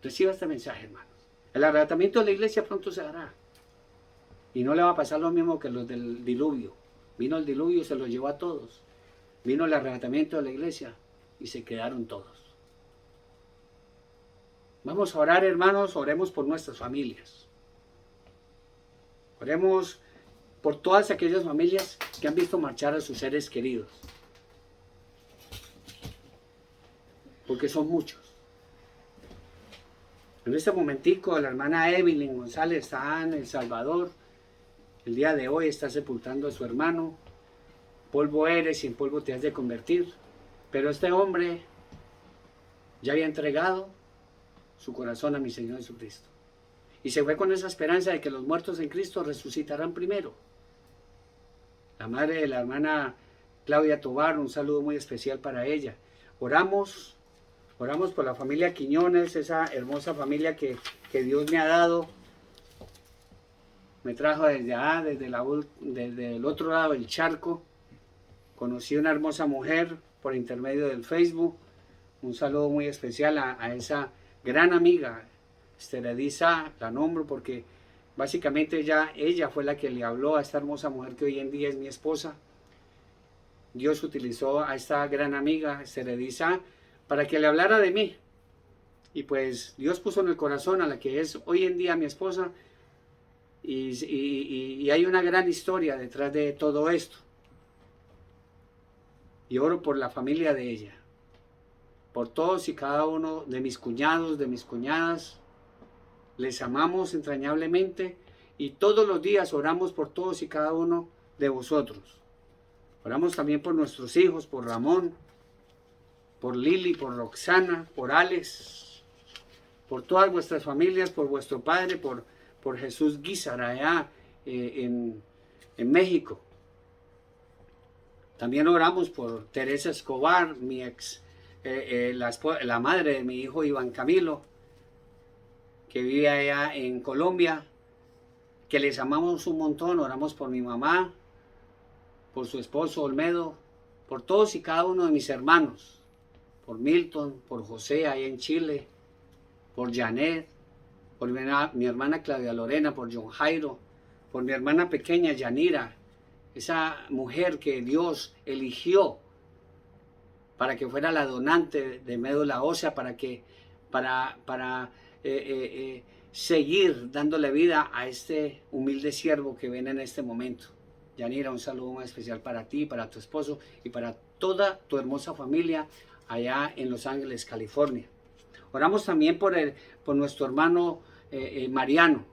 Reciba este mensaje, hermanos. El arrebatamiento de la iglesia pronto se hará. Y no le va a pasar lo mismo que los del diluvio. Vino el diluvio y se los llevó a todos. Vino el arrebatamiento de la iglesia y se quedaron todos. Vamos a orar, hermanos, oremos por nuestras familias. Oremos por todas aquellas familias que han visto marchar a sus seres queridos. Porque son muchos. En este momentico la hermana Evelyn González está en El Salvador. El día de hoy está sepultando a su hermano. Polvo eres y en polvo te has de convertir. Pero este hombre ya había entregado su corazón a mi Señor Jesucristo. Y se fue con esa esperanza de que los muertos en Cristo resucitarán primero. La madre de la hermana Claudia Tobar, un saludo muy especial para ella. Oramos por la familia Quiñones, esa hermosa familia que Dios me ha dado. Me trajo desde allá, desde el otro lado del charco. Conocí una hermosa mujer por intermedio del Facebook. Un saludo muy especial a esa gran amiga, Esterediza, la nombro porque básicamente ella fue la que le habló a esta hermosa mujer que hoy en día es mi esposa. Dios utilizó a esta gran amiga, Esterediza, para que le hablara de mí. Y pues Dios puso en el corazón a la que es hoy en día mi esposa. Y hay una gran historia detrás de todo esto. Y oro por la familia de ella, por todos y cada uno de mis cuñados, de mis cuñadas. Les amamos entrañablemente y todos los días oramos por todos y cada uno de vosotros. Oramos también por nuestros hijos, por Ramón, por Lili, por Roxana, por Alex, por todas vuestras familias, por vuestro padre, por Jesús Guizar allá en México. También oramos por Teresa Escobar, mi ex, la madre de mi hijo Iván Camilo, que vive allá en Colombia, que les amamos un montón. Oramos por mi mamá, por su esposo Olmedo, por todos y cada uno de mis hermanos, por Milton, por José allá en Chile, por Janet, por mi hermana Claudia Lorena, por John Jairo, por mi hermana pequeña Yanira, esa mujer que Dios eligió para que fuera la donante de médula ósea, para seguir dándole vida a este humilde siervo que ven en este momento. Yanira, un saludo muy especial para ti, para tu esposo y para toda tu hermosa familia allá en Los Ángeles, California. Oramos también por nuestro hermano Mariano,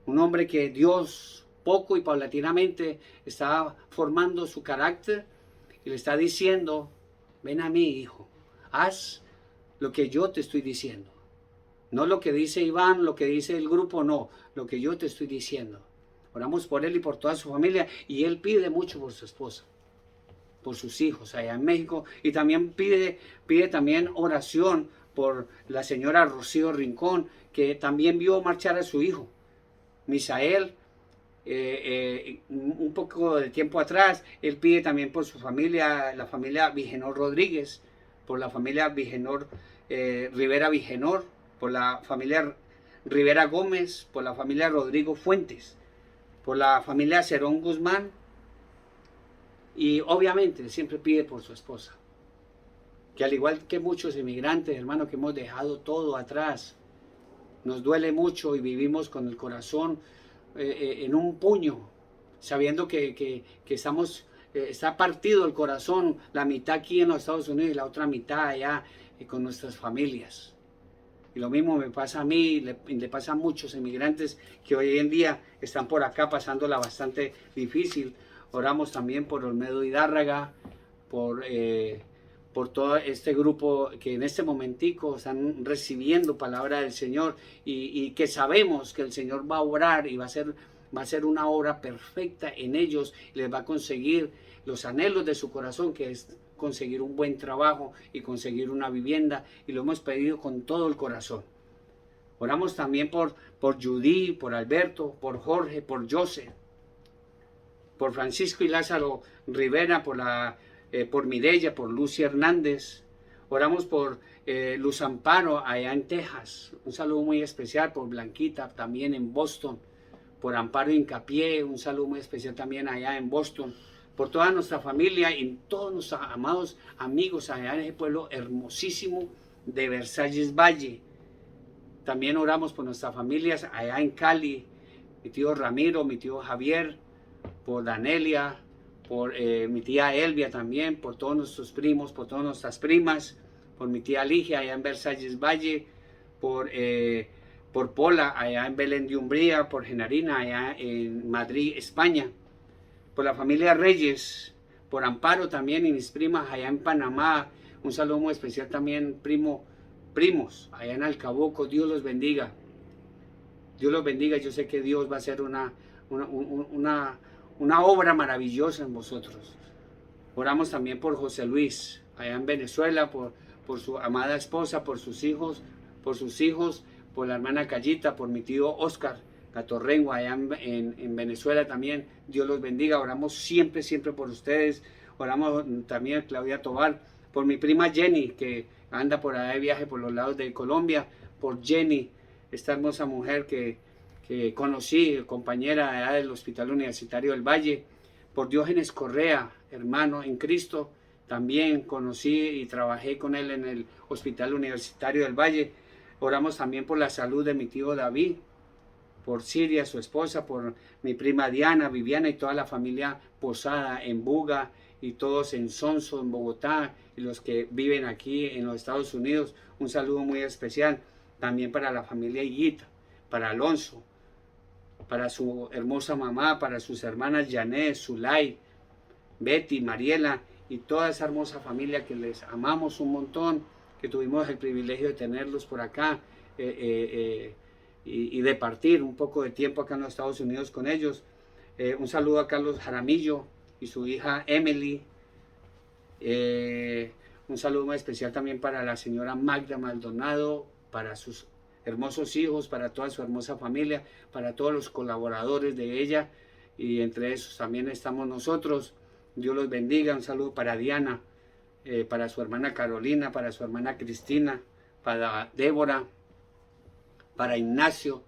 un hombre que Dios poco y paulatinamente está formando su carácter y le está diciendo: ven a mí, hijo, haz lo que yo te estoy diciendo. No lo que dice Iván, lo que dice el grupo, no, lo que yo te estoy diciendo. Oramos por él y por toda su familia, y él pide mucho por su esposa, por sus hijos allá en México, y también pide también oración por la señora Rocío Rincón, que también vio marchar a su hijo, Misael, un poco de tiempo atrás. Él pide también por su familia, la familia Vigenor Rodríguez, por la familia Vigenor, Rivera Vigenor, por la familia Rivera Gómez, por la familia Rodrigo Fuentes, por la familia Cerón Guzmán, y obviamente siempre pide por su esposa, que al igual que muchos inmigrantes, hermanos, que hemos dejado todo atrás, nos duele mucho y vivimos con el corazón en un puño, sabiendo que estamos, está partido el corazón, la mitad aquí en los Estados Unidos y la otra mitad allá con nuestras familias. Y lo mismo me pasa a mí, le pasa a muchos inmigrantes que hoy en día están por acá pasándola bastante difícil. Oramos también por Olmedo Hidárraga, por todo este grupo que en este momentico están recibiendo palabra del Señor, y que sabemos que el Señor va a obrar y va a ser una obra perfecta en ellos, y les va a conseguir los anhelos de su corazón, que es conseguir un buen trabajo y conseguir una vivienda, y lo hemos pedido con todo el corazón. Oramos también por Judy, por Alberto, por Jorge, por José, por Francisco y Lázaro Rivera, por Mireya, por Lucy Hernández. Oramos por Luz Amparo allá en Texas, un saludo muy especial, por Blanquita también en Boston, por Amparo Hincapié, un saludo muy especial también allá en Boston, por toda nuestra familia y todos nuestros amados amigos allá en ese pueblo hermosísimo de Versalles Valle. También oramos por nuestras familias allá en Cali, mi tío Ramiro, mi tío Javier, por Danelia, por mi tía Elvia también, por todos nuestros primos, por todas nuestras primas, por mi tía Ligia allá en Versalles Valle, por Pola allá en Belén de Umbría, por Genarina allá en Madrid, España, por la familia Reyes, por Amparo también y mis primas allá en Panamá. Un saludo muy especial también, primos allá en Alcaboco. Dios los bendiga. Dios los bendiga. Yo sé que Dios va a hacer una obra maravillosa en vosotros. Oramos también por José Luis allá en Venezuela, por su amada esposa, por sus hijos, por la hermana Callita, por mi tío Oscar Catorrengo allá en Venezuela también. Dios los bendiga. Oramos siempre por ustedes. Oramos también, Claudia Tobar, por mi prima Jenny, que anda por allá de viaje por los lados de Colombia, por Jenny, esta hermosa mujer que conocí, compañera allá del Hospital Universitario del Valle, por Diógenes Correa, hermano en Cristo, también conocí y trabajé con él en el Hospital Universitario del Valle. Oramos también por la salud de mi tío David, por Siria, su esposa, por mi prima Diana, Viviana y toda la familia Posada en Buga, y todos en Sonso, en Bogotá, y los que viven aquí en los Estados Unidos. Un saludo muy especial también para la familia Higuita, para Alonso, para su hermosa mamá, para sus hermanas Janet, Zulay, Betty, Mariela y toda esa hermosa familia que les amamos un montón, que tuvimos el privilegio de tenerlos por acá y de partir un poco de tiempo acá en los Estados Unidos con ellos. Un saludo a Carlos Jaramillo y su hija Emily. Un saludo muy especial también para la señora Magda Maldonado, para sus hermosos hijos, para toda su hermosa familia, para todos los colaboradores de ella, y entre esos también estamos nosotros. Dios los bendiga. Un saludo para Diana, para su hermana Carolina, para su hermana Cristina, para Débora, para Ignacio.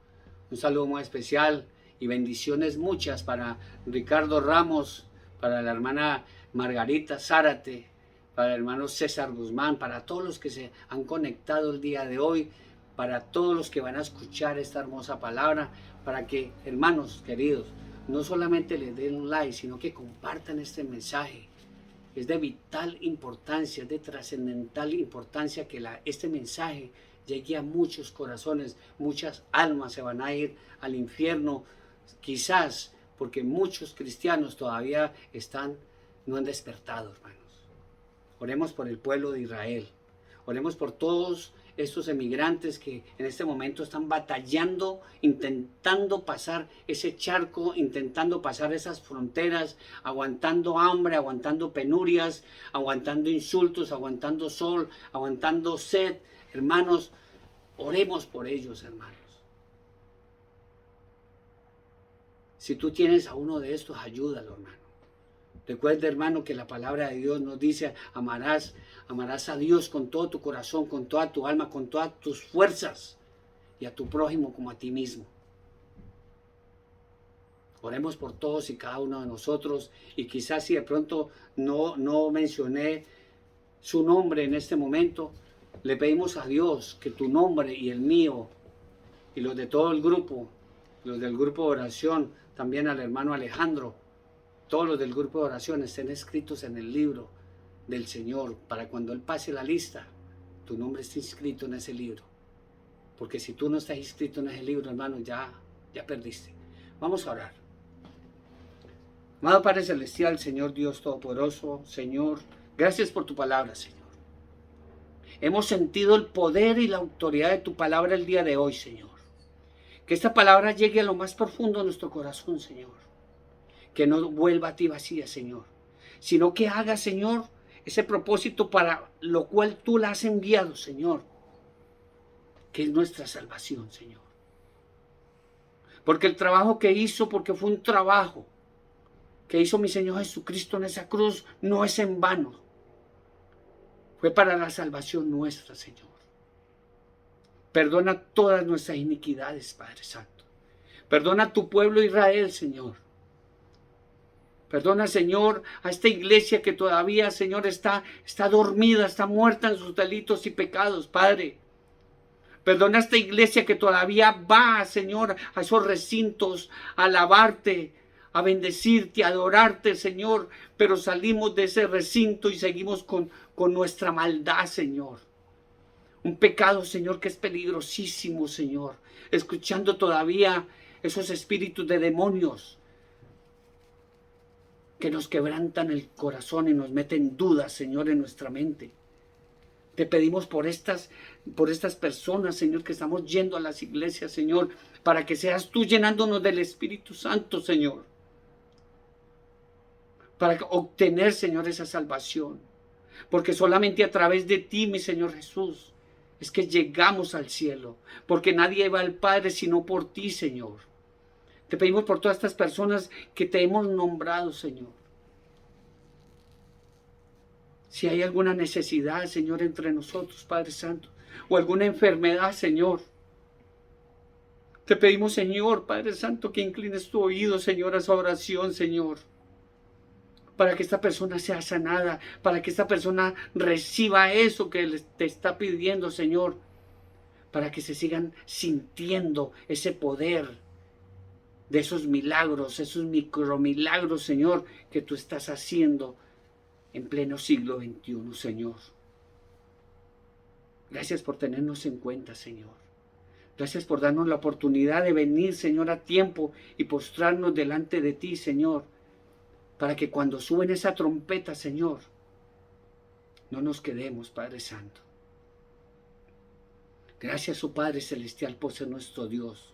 Un saludo muy especial y bendiciones muchas para Ricardo Ramos, para la hermana Margarita Zárate, para el hermano César Guzmán, para todos los que se han conectado el día de hoy, para todos los que van a escuchar esta hermosa palabra, para que, hermanos queridos, no solamente les den un like, sino que compartan este mensaje. Es de vital importancia, es de trascendental importancia que este mensaje llegue a muchos corazones. Muchas almas se van a ir al infierno, quizás porque muchos cristianos todavía no han despertado, hermanos. Oremos por el pueblo de Israel. Oremos por todos estos emigrantes que en este momento están batallando, intentando pasar ese charco, intentando pasar esas fronteras, aguantando hambre, aguantando penurias, aguantando insultos, aguantando sol, aguantando sed. Hermanos, oremos por ellos, hermanos. Si tú tienes a uno de estos, ayúdalo, hermano. Recuerda, hermano, que la palabra de Dios nos dice: amarás a Dios con todo tu corazón, con toda tu alma, con todas tus fuerzas, y a tu prójimo como a ti mismo. Oremos por todos y cada uno de nosotros, y quizás si de pronto no mencioné su nombre en este momento, le pedimos a Dios que tu nombre y el mío y los de todo el grupo, los del grupo de oración, también al hermano Alejandro, todos los del grupo de oración estén escritos en el libro del Señor, para cuando Él pase la lista, tu nombre esté inscrito en ese libro. Porque si tú no estás inscrito en ese libro, hermano, ya perdiste. Vamos a orar. Amado Padre Celestial, Señor Dios Todopoderoso, Señor, gracias por tu palabra, Señor. Hemos sentido el poder y la autoridad de tu palabra el día de hoy, Señor. Que esta palabra llegue a lo más profundo de nuestro corazón, Señor. Que no vuelva a ti vacía, Señor, sino que haga, Señor, ese propósito para lo cual tú la has enviado, Señor, que es nuestra salvación, Señor. Porque el trabajo que hizo, porque fue un trabajo que hizo mi Señor Jesucristo en esa cruz, no es en vano. Fue para la salvación nuestra, Señor. Perdona todas nuestras iniquidades, Padre Santo. Perdona a tu pueblo Israel, Señor. Perdona, Señor, a esta iglesia que todavía, Señor, está dormida, está muerta en sus delitos y pecados, Padre. Perdona a esta iglesia que todavía va, Señor, a esos recintos, a alabarte, a bendecirte, a adorarte, Señor. Pero salimos de ese recinto y seguimos con nuestra maldad, Señor. Un pecado, Señor, que es peligrosísimo, Señor. Escuchando todavía esos espíritus de demonios que nos quebrantan el corazón y nos meten dudas, Señor, en nuestra mente. Te pedimos por estas personas, Señor, que estamos yendo a las iglesias, Señor, para que seas tú llenándonos del Espíritu Santo, Señor, para obtener, Señor, esa salvación. Porque solamente a través de ti, mi Señor Jesús, es que llegamos al cielo, porque nadie va al Padre sino por ti, Señor. Te pedimos por todas estas personas que te hemos nombrado, Señor. Si hay alguna necesidad, Señor, entre nosotros, Padre Santo, o alguna enfermedad, Señor, te pedimos, Señor, Padre Santo, que inclines tu oído, Señor, a esa oración, Señor, para que esta persona sea sanada, para que esta persona reciba eso que te está pidiendo, Señor, para que se sigan sintiendo ese poder de esos milagros, esos micromilagros, Señor, que tú estás haciendo en pleno siglo XXI, Señor. Gracias por tenernos en cuenta, Señor. Gracias por darnos la oportunidad de venir, Señor, a tiempo y postrarnos delante de ti, Señor, para que cuando suene esa trompeta, Señor, no nos quedemos, Padre Santo. Gracias, oh Padre Celestial, por ser nuestro Dios,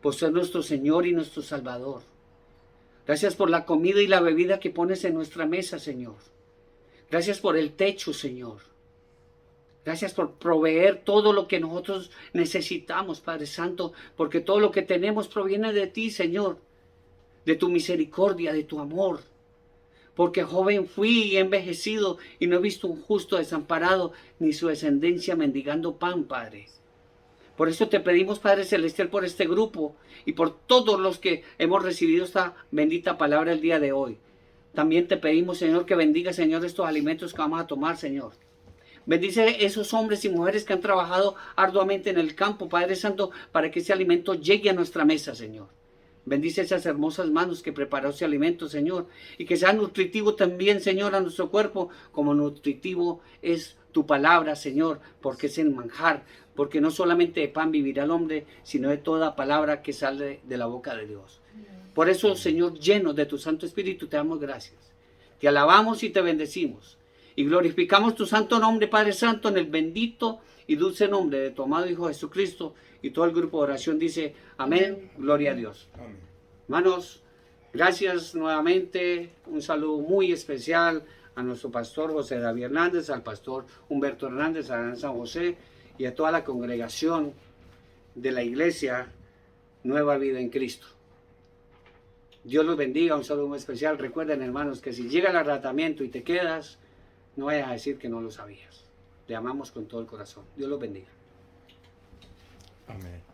por ser nuestro Señor y nuestro Salvador. Gracias por la comida y la bebida que pones en nuestra mesa, Señor. Gracias por el techo, Señor. Gracias por proveer todo lo que nosotros necesitamos, Padre Santo, porque todo lo que tenemos proviene de ti, Señor, de tu misericordia, de tu amor. Porque joven fui y he envejecido y no he visto un justo desamparado, ni su descendencia mendigando pan, Padre. Por eso te pedimos, Padre Celestial, por este grupo y por todos los que hemos recibido esta bendita palabra el día de hoy. También te pedimos, Señor, que bendiga, Señor, estos alimentos que vamos a tomar, Señor. Bendice esos hombres y mujeres que han trabajado arduamente en el campo, Padre Santo, para que ese alimento llegue a nuestra mesa, Señor. Bendice esas hermosas manos que preparó ese alimento, Señor, y que sea nutritivo también, Señor, a nuestro cuerpo, como nutritivo es tu palabra, Señor, porque es el manjar, porque no solamente de pan vivirá el hombre, sino de toda palabra que sale de la boca de Dios. Por eso, Señor, llenos de tu Santo Espíritu, te damos gracias. Te alabamos y te bendecimos. Y glorificamos tu santo nombre, Padre Santo, en el bendito y dulce nombre de tu amado Hijo Jesucristo. Y todo el grupo de oración dice, amén, gloria a Dios. Amén. Hermanos, gracias nuevamente. Un saludo muy especial a nuestro pastor José David Hernández, al pastor Humberto Hernández, allá en San José, y a toda la congregación de la iglesia Nueva Vida en Cristo. Dios los bendiga, un saludo muy especial. Recuerden, hermanos, que si llega el arrebatamiento y te quedas, no vayas a decir que no lo sabías. Te amamos con todo el corazón. Dios los bendiga. Amén.